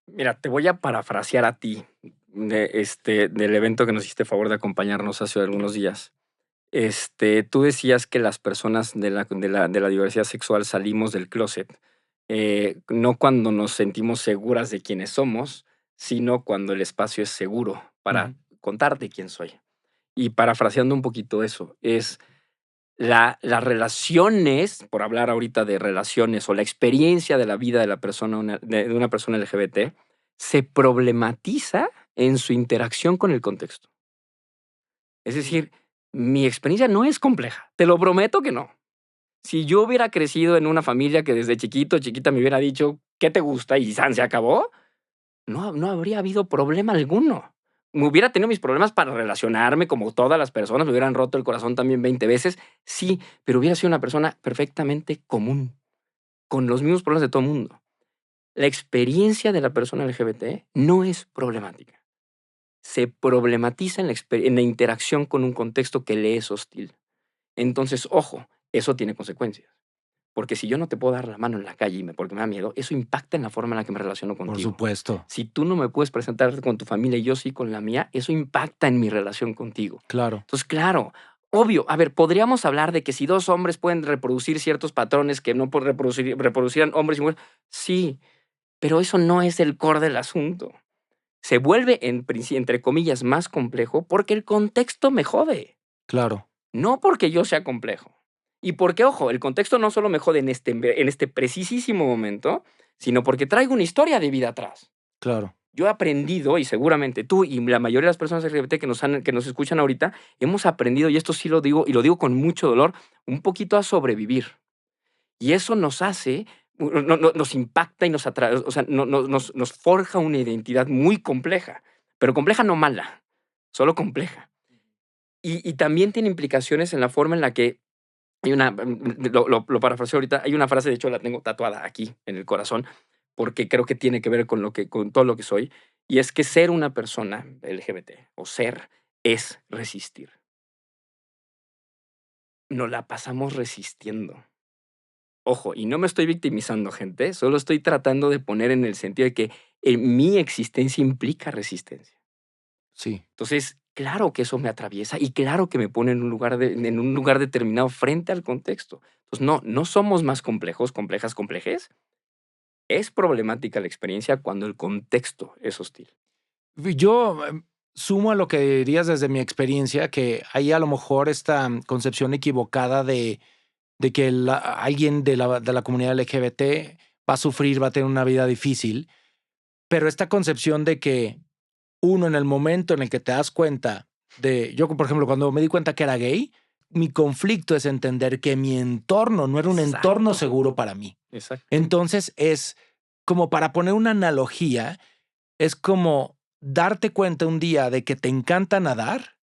Mira, te voy a parafrasear a ti del evento que nos hiciste favor de acompañarnos hace algunos días. Tú decías que las personas de la diversidad sexual salimos del closet, no cuando nos sentimos seguras de quiénes somos, sino cuando el espacio es seguro para contarte quién soy. Y parafraseando un poquito eso, es las relaciones, por hablar ahorita de relaciones o la experiencia de la vida de de una persona LGBT, se problematiza en su interacción con el contexto. Es decir, mi experiencia no es compleja, te lo prometo que no. Si yo hubiera crecido en una familia que desde chiquita me hubiera dicho, ¿qué te gusta? Y ¡san! Se acabó, no habría habido problema alguno. Me hubiera tenido mis problemas para relacionarme como todas las personas, me hubieran roto el corazón también 20 veces, sí, pero hubiera sido una persona perfectamente común, con los mismos problemas de todo el mundo. La experiencia de la persona LGBT no es problemática. Se problematiza en la interacción con un contexto que le es hostil. Entonces, ojo, eso tiene consecuencias. Porque si yo no te puedo dar la mano en la calle porque me da miedo, eso impacta en la forma en la que me relaciono contigo. Por supuesto. Si tú no me puedes presentar con tu familia y yo sí con la mía, eso impacta en mi relación contigo. Claro. Entonces, claro, obvio, a ver, podríamos hablar de que si dos hombres pueden reproducir ciertos patrones que no reproducirán hombres y mujeres. Sí, pero eso no es el core del asunto. Se vuelve, entre comillas, más complejo porque el contexto me jode. Claro. No porque yo sea complejo. Y porque, ojo, el contexto no solo me jode en este precisísimo momento, sino porque traigo una historia de vida atrás. Claro. Yo he aprendido, y seguramente tú y la mayoría de las personas LGBT que nos escuchan ahorita, hemos aprendido, y esto sí lo digo, y lo digo con mucho dolor, un poquito a sobrevivir. Y eso nos hace, nos impacta y nos atrae, o sea, nos forja una identidad muy compleja, pero compleja no mala, solo compleja. Y también tiene implicaciones en la forma en la que hay lo parafraseo ahorita, hay una frase, de hecho la tengo tatuada aquí en el corazón, porque creo que tiene que ver con todo lo que soy, y es que ser una persona LGBT o ser es resistir. Nos la pasamos resistiendo. Ojo, y no me estoy victimizando, gente, solo estoy tratando de poner en el sentido de que mi existencia implica resistencia. Sí. Entonces, claro que eso me atraviesa y claro que me pone en un lugar determinado frente al contexto. Entonces, no somos más complejos, complejas, complejes. Es problemática la experiencia cuando el contexto es hostil. Yo sumo a lo que dirías desde mi experiencia, que hay a lo mejor esta concepción equivocada de que alguien de la comunidad LGBT va a sufrir, va a tener una vida difícil, pero esta concepción de que uno en el momento en el que te das cuenta yo por ejemplo, cuando me di cuenta que era gay, mi conflicto es entender que mi entorno no era un entorno seguro para mí. Exacto. Entonces es como, para poner una analogía, es como darte cuenta un día de que te encanta nadar,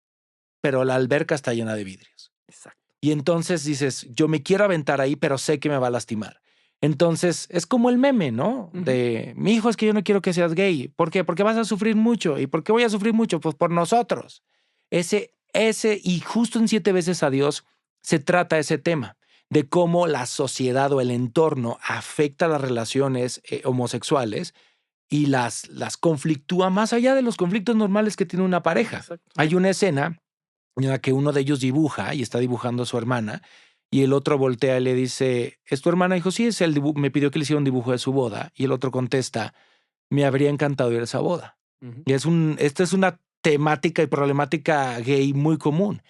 pero la alberca está llena de vidrios. Exacto. Y entonces dices, yo me quiero aventar ahí, pero sé que me va a lastimar. Entonces es como el meme, ¿no? De mi hijo, es que yo no quiero que seas gay. ¿Por qué? Porque vas a sufrir mucho. ¿Y por qué voy a sufrir mucho? Pues por nosotros. Y justo en 7 veces a Dios se trata ese tema de cómo la sociedad o el entorno afecta las relaciones homosexuales y las conflictúa más allá de los conflictos normales que tiene una pareja. Exacto. Hay una escena en la que uno de ellos dibuja y está dibujando a su hermana y el otro voltea y le dice, ¿es tu hermana? Dijo, sí, me pidió que le hiciera un dibujo de su boda. Y el otro contesta, me habría encantado ir a esa boda. Y esta es una temática y problemática gay muy común.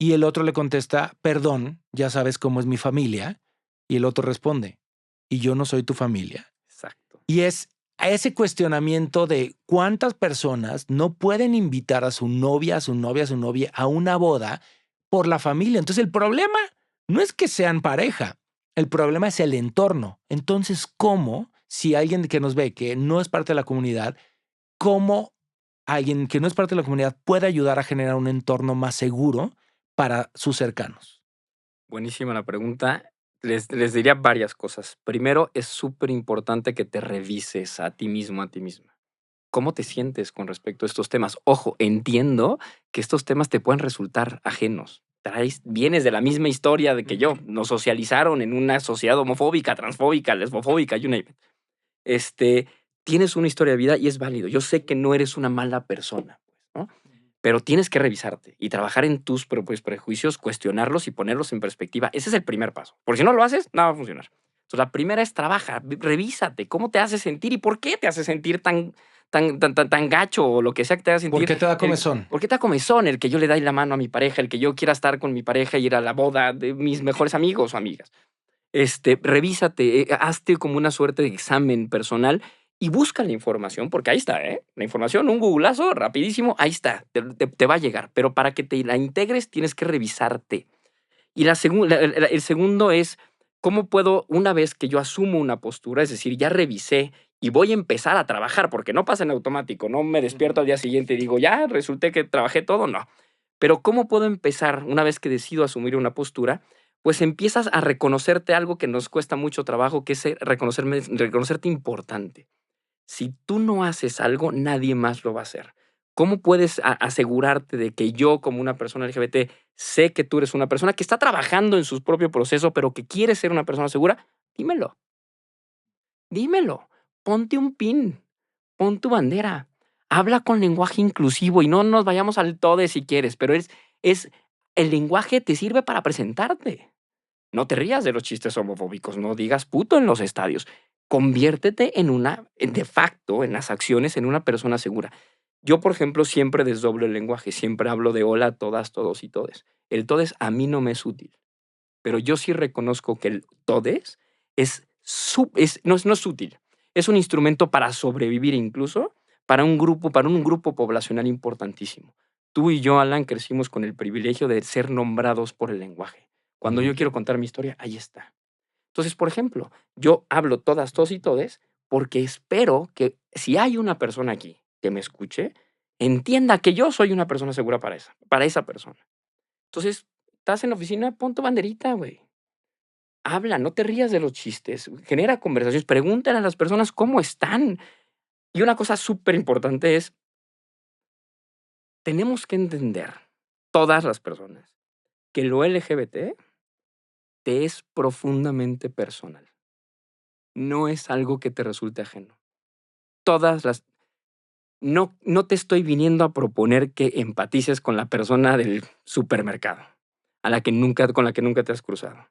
Y el otro le contesta, perdón, ya sabes cómo es mi familia. Y el otro responde, y yo no soy tu familia. Exacto. Y es a ese cuestionamiento de cuántas personas no pueden invitar a su novia, a su novia, a su novia a una boda por la familia. Entonces el problema no es que sean pareja, el problema es el entorno. Entonces, ¿cómo, si alguien que nos ve que no es parte de la comunidad, cómo alguien que no es parte de la comunidad puede ayudar a generar un entorno más seguro para sus cercanos? Buenísima la pregunta. Les diría varias cosas. Primero, es súper importante que te revises a ti mismo, a ti misma. ¿Cómo te sientes con respecto a estos temas? Ojo, entiendo que estos temas te pueden resultar ajenos. Vienes de la misma historia de que yo. Nos socializaron en una sociedad homofóbica, transfóbica, lesbofóbica, you name it. Tienes una historia de vida y es válido. Yo sé que no eres una mala persona, ¿no? Pero tienes que revisarte y trabajar en tus propios prejuicios, cuestionarlos y ponerlos en perspectiva. Ese es el primer paso. Porque si no lo haces, nada va a funcionar. Entonces, la primera es trabaja, revísate. ¿Cómo te hace sentir y por qué te hace sentir tan gacho o lo que sea que te haga sentir? ¿Por qué te da comezón? ¿Por qué te da comezón el que yo le dé la mano a mi pareja, el que yo quiera estar con mi pareja y ir a la boda de mis mejores amigos o amigas? Revísate, hazte como una suerte de examen personal y busca la información, porque ahí está, la información, un googlazo rapidísimo, ahí está, te va a llegar. Pero para que te la integres tienes que revisarte. Y el segundo es, ¿cómo puedo, una vez que yo asumo una postura, es decir, ya revisé y voy a empezar a trabajar, porque no pasa en automático, no me despierto al día siguiente y digo, ya, resulté que trabajé todo, no. Pero ¿cómo puedo empezar una vez que decido asumir una postura? Pues empiezas a reconocerte algo que nos cuesta mucho trabajo, que es reconocerte importante. Si tú no haces algo, nadie más lo va a hacer. ¿Cómo puedes asegurarte de que yo, como una persona LGBT, sé que tú eres una persona que está trabajando en su propio proceso, pero que quiere ser una persona segura? Dímelo. Dímelo. Ponte un pin. Pon tu bandera. Habla con lenguaje inclusivo y no nos vayamos al todo si quieres, pero el lenguaje te sirve para presentarte. No te rías de los chistes homofóbicos, no digas puto en los estadios. Conviértete de facto, en las acciones, en una persona segura. Yo, por ejemplo, siempre desdoblo el lenguaje, siempre hablo de hola, todas, todos y todes. El todes a mí no me es útil, pero yo sí reconozco que el todes no es útil. Es un instrumento para sobrevivir incluso para un grupo poblacional importantísimo. Tú y yo, Alan, crecimos con el privilegio de ser nombrados por el lenguaje. Cuando yo quiero contar mi historia, ahí está. Entonces, por ejemplo, yo hablo todas, todos y todes porque espero que si hay una persona aquí que me escuche, entienda que yo soy una persona segura para esa persona. Entonces, estás en la oficina, pon tu banderita, güey. Habla, no te rías de los chistes, genera conversaciones, pregúntale a las personas cómo están. Y una cosa súper importante es, tenemos que entender, todas las personas, que lo LGBT te es profundamente personal. No es algo que te resulte ajeno. No te estoy viniendo a proponer que empatices con la persona del supermercado, con la que nunca te has cruzado.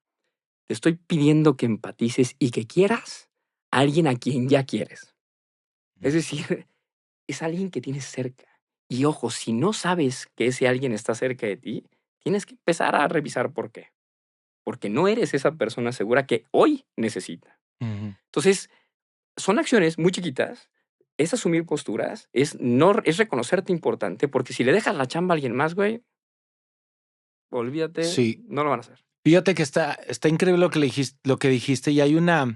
Te estoy pidiendo que empatices y que quieras a alguien a quien ya quieres. Es decir, es alguien que tienes cerca. Y ojo, si no sabes que ese alguien está cerca de ti, tienes que empezar a revisar por qué. Porque no eres esa persona segura que hoy necesita. Entonces, son acciones muy chiquitas, es asumir posturas, es reconocerte importante, porque si le dejas la chamba a alguien más, güey, olvídate, Sí. no lo van a hacer. Fíjate que está increíble lo que dijiste y hay una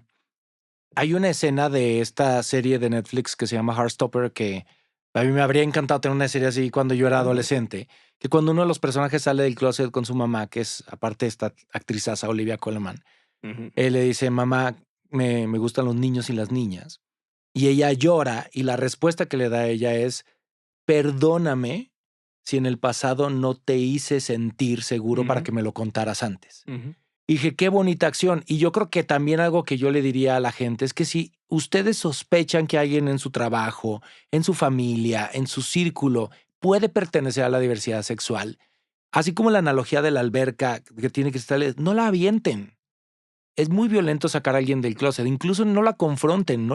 escena de esta serie de Netflix que se llama Heartstopper que a mí me habría encantado tener una serie así cuando yo era adolescente, que cuando uno de los personajes sale del closet con su mamá, que es aparte esta actrizaza Olivia Colman, él le dice, mamá, me gustan los niños y las niñas. Y ella llora y la respuesta que le da a ella es, perdóname si en el pasado no te hice sentir seguro para que me lo contaras antes. Y dije, qué bonita acción. Y yo creo que también algo que yo le diría a la gente es que si ustedes sospechan que alguien en su trabajo, en su familia, en su círculo, puede pertenecer a la diversidad sexual, así como la analogía de la alberca que tiene cristales, no la avienten. Es muy violento sacar a alguien del closet. Incluso no la confronten.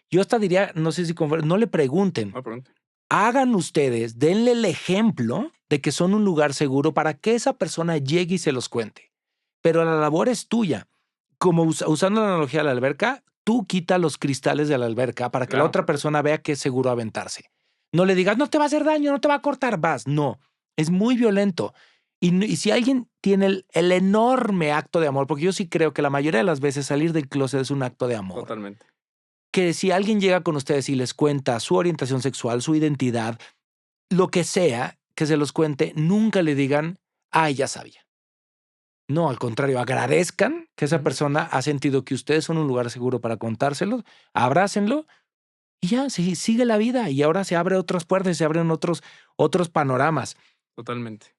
Yo hasta diría, no sé si no le pregunten. No, pronto. Hagan ustedes, denle el ejemplo de que son un lugar seguro para que esa persona llegue y se los cuente. Pero la labor es tuya. Como usando la analogía de la alberca, tú quita los cristales de la alberca para que la Claro. otra persona vea que es seguro aventarse. No le digas, no te va a hacer daño, no te va a cortar, vas. No, es muy violento. Y si alguien tiene el enorme acto de amor, porque yo sí creo que la mayoría de las veces salir del closet es un acto de amor, Totalmente. que si alguien llega con ustedes y les cuenta su orientación sexual, su identidad, lo que sea, que se los cuente, nunca le digan, ay, ya sabía. No, al contrario, agradezcan que esa Ujú. persona ha sentido que ustedes son un lugar seguro para contárselo, abrácenlo y ya, sigue la vida. Y ahora se abren otras puertas, se abren otros panoramas. Totalmente.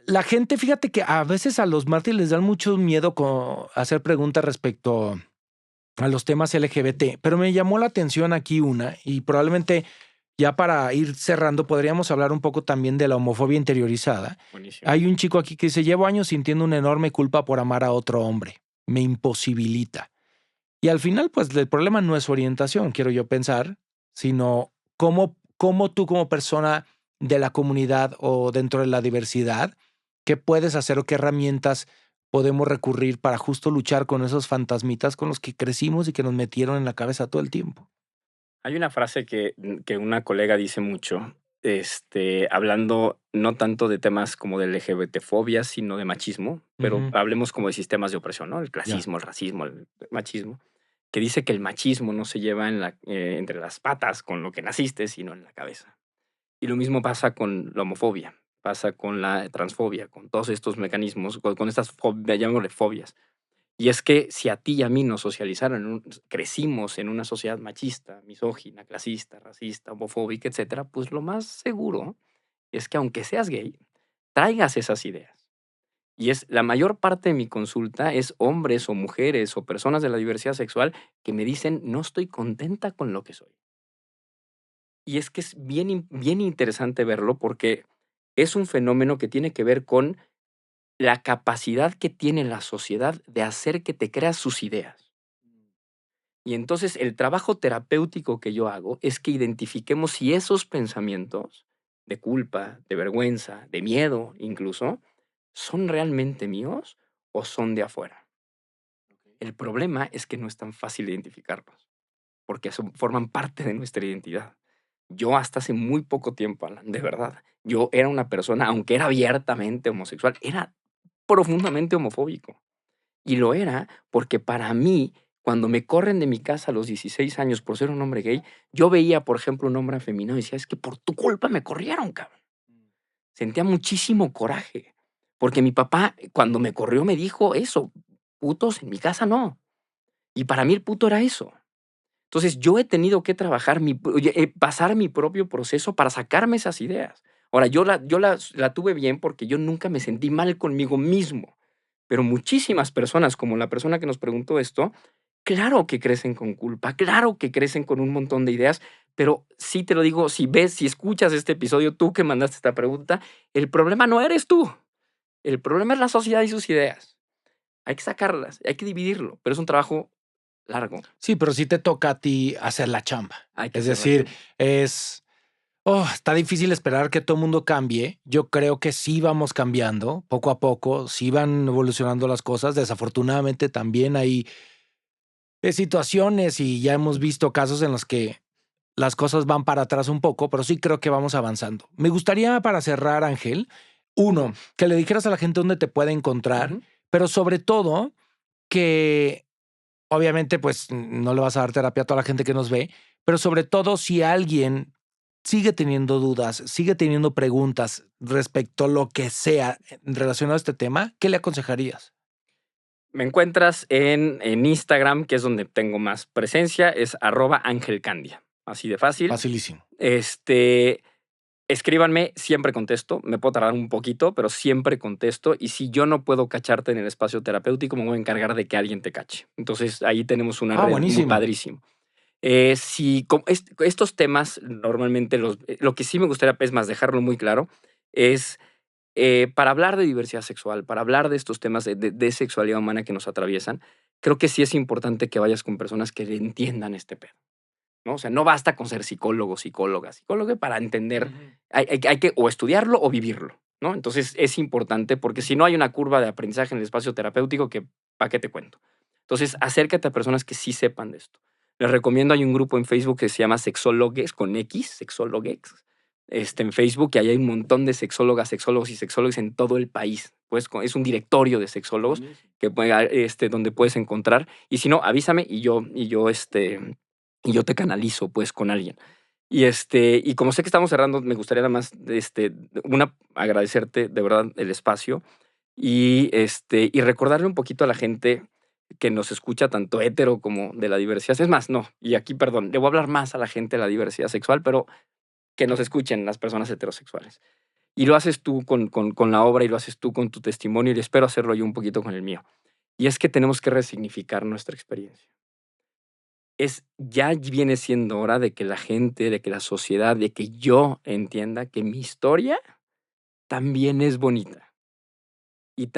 La gente, fíjate que a veces a los mártires les dan mucho miedo hacer preguntas respecto a los temas LGBT, pero me llamó la atención aquí una y probablemente ya para ir cerrando podríamos hablar un poco también de la homofobia interiorizada. Buenísimo. Hay un chico aquí que dice, llevo años sintiendo una enorme culpa por amar a otro hombre, me imposibilita. Y al final, pues el problema no es su orientación, quiero yo pensar, sino cómo tú como persona de la comunidad o dentro de la diversidad, qué puedes hacer o qué herramientas podemos recurrir para justo luchar con esos fantasmitas con los que crecimos y que nos metieron en la cabeza todo el tiempo. Hay una frase que una colega dice mucho, hablando no tanto de temas como de LGBT-fobia, sino de machismo, pero Ujú. hablemos como de sistemas de opresión, ¿no? El Ya. clasismo, el racismo, el machismo, que dice que el machismo no se lleva entre las patas con lo que naciste, sino en la cabeza. Y lo mismo pasa con la homofobia, pasa con la transfobia, con todos estos mecanismos, con estas fobias, llamémosle fobias. Y es que si a ti y a mí nos socializaron, crecimos en una sociedad machista, misógina, clasista, racista, homofóbica, etcétera, pues lo más seguro es que aunque seas gay, traigas esas ideas. Y es la mayor parte de mi consulta es hombres o mujeres o personas de la diversidad sexual que me dicen, no estoy contenta con lo que soy. Y es que es bien interesante verlo porque es un fenómeno que tiene que ver con la capacidad que tiene la sociedad de hacer que te creas sus ideas. Y entonces el trabajo terapéutico que yo hago es que identifiquemos si esos pensamientos de culpa, de vergüenza, de miedo incluso, son realmente míos o son de afuera. El problema es que no es tan fácil identificarlos, porque forman parte de nuestra identidad. Yo hasta hace muy poco tiempo, Alan, de verdad, yo era una persona, aunque era abiertamente homosexual, era profundamente homofóbico. Y lo era porque para mí, cuando me corren de mi casa a los 16 años por ser un hombre gay, yo veía, por ejemplo, un hombre afeminado y decía, es que por tu culpa me corrieron, cabrón. Sentía muchísimo coraje, porque mi papá, cuando me corrió, me dijo eso, putos en mi casa no. Y para mí el puto era eso. Entonces yo he tenido que trabajar, pasar mi propio proceso para sacarme esas ideas. Ahora, yo la tuve bien porque yo nunca me sentí mal conmigo mismo. Pero muchísimas personas, como la persona que nos preguntó esto, claro que crecen con culpa, claro que crecen con un montón de ideas, pero sí te lo digo, si escuchas este episodio, tú que mandaste esta pregunta, el problema no eres tú. El problema es la sociedad y sus ideas. Hay que sacarlas, hay que dividirlo, pero es un trabajo largo. Sí, pero sí te toca a ti hacer la chamba. Hay que Es hacer la decir, chamba. está difícil esperar que todo el mundo cambie. Yo creo que sí vamos cambiando poco a poco, sí van evolucionando las cosas. Desafortunadamente también hay situaciones y ya hemos visto casos en los que las cosas van para atrás un poco, pero sí creo que vamos avanzando. Me gustaría para cerrar, Ángel, uno, que le dijeras a la gente dónde te puede encontrar, Ujú. pero sobre todo que obviamente pues no le vas a dar terapia a toda la gente que nos ve, pero sobre todo si alguien sigue teniendo dudas, sigue teniendo preguntas respecto a lo que sea relacionado a este tema, ¿qué le aconsejarías? Me encuentras en Instagram, que es donde tengo más presencia, es @angelcandia. Así de fácil. Facilísimo. Escríbanme, siempre contesto. Me puedo tardar un poquito, pero siempre contesto. Y si yo no puedo cacharte en el espacio terapéutico, me voy a encargar de que alguien te cache. Entonces ahí tenemos una red muy Buenísimo. padrísimo. Estos temas, normalmente lo que sí me gustaría es más dejarlo muy claro, es para hablar de diversidad sexual, para hablar de estos temas de sexualidad humana que nos atraviesan, creo que sí es importante que vayas con personas que entiendan este pedo. ¿no? O sea, no basta con ser psicólogo, psicóloga para entender, hay que o estudiarlo o vivirlo, ¿no? Entonces es importante porque si no hay una curva de aprendizaje en el espacio terapéutico, que ¿para qué te cuento? Entonces acércate a personas que sí sepan de esto. Les recomiendo, hay un grupo en Facebook que se llama Sexólogues, con X, Sexólogues, en Facebook, que ahí hay un montón de sexólogas, sexólogos y sexólogos en todo el país. Pues es un directorio de sexólogos que donde puedes encontrar. Y si no, avísame y yo te canalizo pues con alguien. Y como sé que estamos cerrando, me gustaría nada más agradecerte de verdad el espacio y recordarle un poquito a la gente que nos escucha, tanto hetero como de la diversidad. Es más, no, y aquí, perdón, le voy a hablar más a la gente de la diversidad sexual, pero que nos escuchen las personas heterosexuales. Y lo haces tú con la obra y lo haces tú con tu testimonio y espero hacerlo yo un poquito con el mío. Y es que tenemos que resignificar nuestra experiencia. Ya viene siendo hora de que la gente, de que la sociedad, de que yo entienda que mi historia también es bonita. Y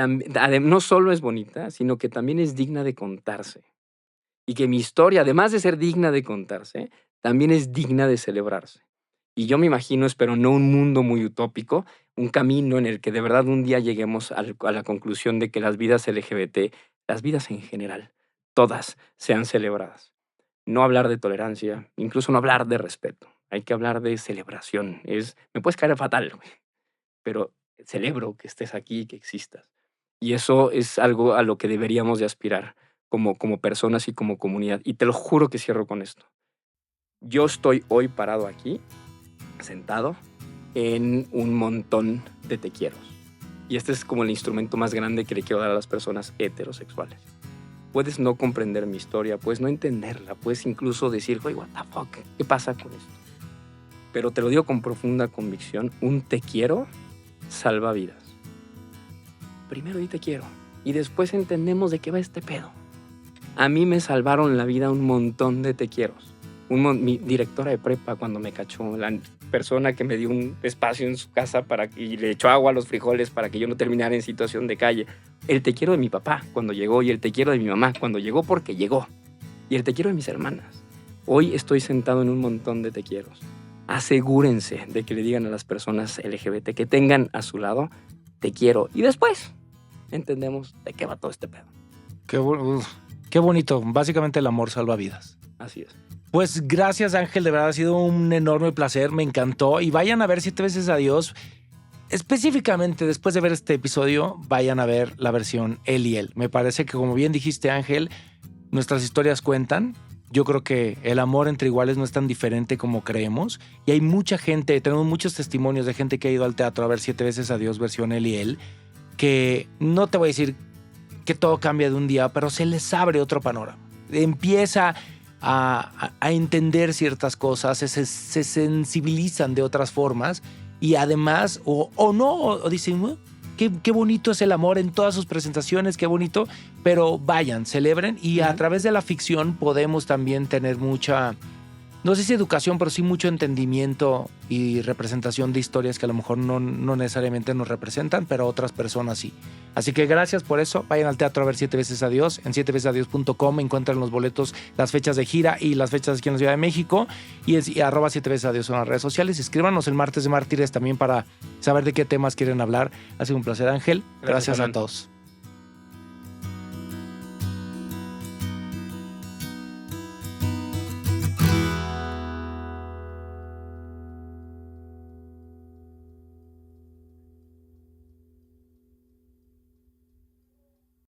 no solo es bonita, sino que también es digna de contarse. Y que mi historia, además de ser digna de contarse, también es digna de celebrarse. Y yo me imagino, espero no un mundo muy utópico, un camino en el que de verdad un día lleguemos a la conclusión de que las vidas LGBT, las vidas en general, todas sean celebradas. No hablar de tolerancia, incluso no hablar de respeto. Hay que hablar de celebración. Me puedes caer fatal, güey, pero celebro que estés aquí y que existas. Y eso es algo a lo que deberíamos de aspirar como personas y como comunidad. Y te lo juro que cierro con esto. Yo estoy hoy parado aquí, sentado, en un montón de te quieros. Y este es como el instrumento más grande que le quiero dar a las personas heterosexuales. Puedes no comprender mi historia, puedes no entenderla, puedes incluso decir, güey, what the fuck, ¿qué pasa con esto? Pero te lo digo con profunda convicción, un te quiero salva vidas. Primero di te quiero y después entendemos de qué va este pedo. A mí me salvaron la vida un montón de te quieros. Mi directora de prepa, cuando me cachó, la persona que me dio un espacio en su casa y le echó agua a los frijoles para que yo no terminara en situación de calle. El te quiero de mi papá cuando llegó y el te quiero de mi mamá cuando llegó, porque llegó. Y el te quiero de mis hermanas. Hoy estoy sentado en un montón de te quieros. Asegúrense de que le digan a las personas LGBT que tengan a su lado te quiero. Y después entendemos de qué va todo este pedo. Qué bonito. Básicamente el amor salva vidas. Así es. Pues gracias, Ángel, de verdad ha sido un enorme placer, me encantó. Y vayan a ver 7 veces a Dios. Específicamente, después de ver este episodio, vayan a ver la versión Él y Él. Me parece que, como bien dijiste, Ángel, nuestras historias cuentan. Yo creo que el amor entre iguales no es tan diferente como creemos. Y hay mucha gente, tenemos muchos testimonios de gente que ha ido al teatro a ver 7 veces a Dios, versión Él y Él, que no te voy a decir que todo cambia de un día, pero se les abre otro panorama. Empieza a entender ciertas cosas, se sensibilizan de otras formas y además, o dicen, qué bonito es el amor en todas sus presentaciones, qué bonito, pero vayan, celebren y a través de la ficción podemos también tener mucha, no sé si educación, pero sí mucho entendimiento y representación de historias que a lo mejor no necesariamente nos representan, pero otras personas sí. Así que gracias por eso. Vayan al teatro a ver 7 veces a Dios. En 7vecesadios.com encuentran los boletos, las fechas de gira y las fechas aquí en la Ciudad de México. Y arroba 7 veces a Dios en las redes sociales. Escríbanos el martes de Mártires también para saber de qué temas quieren hablar. Ha sido un placer, Ángel. Gracias a todos.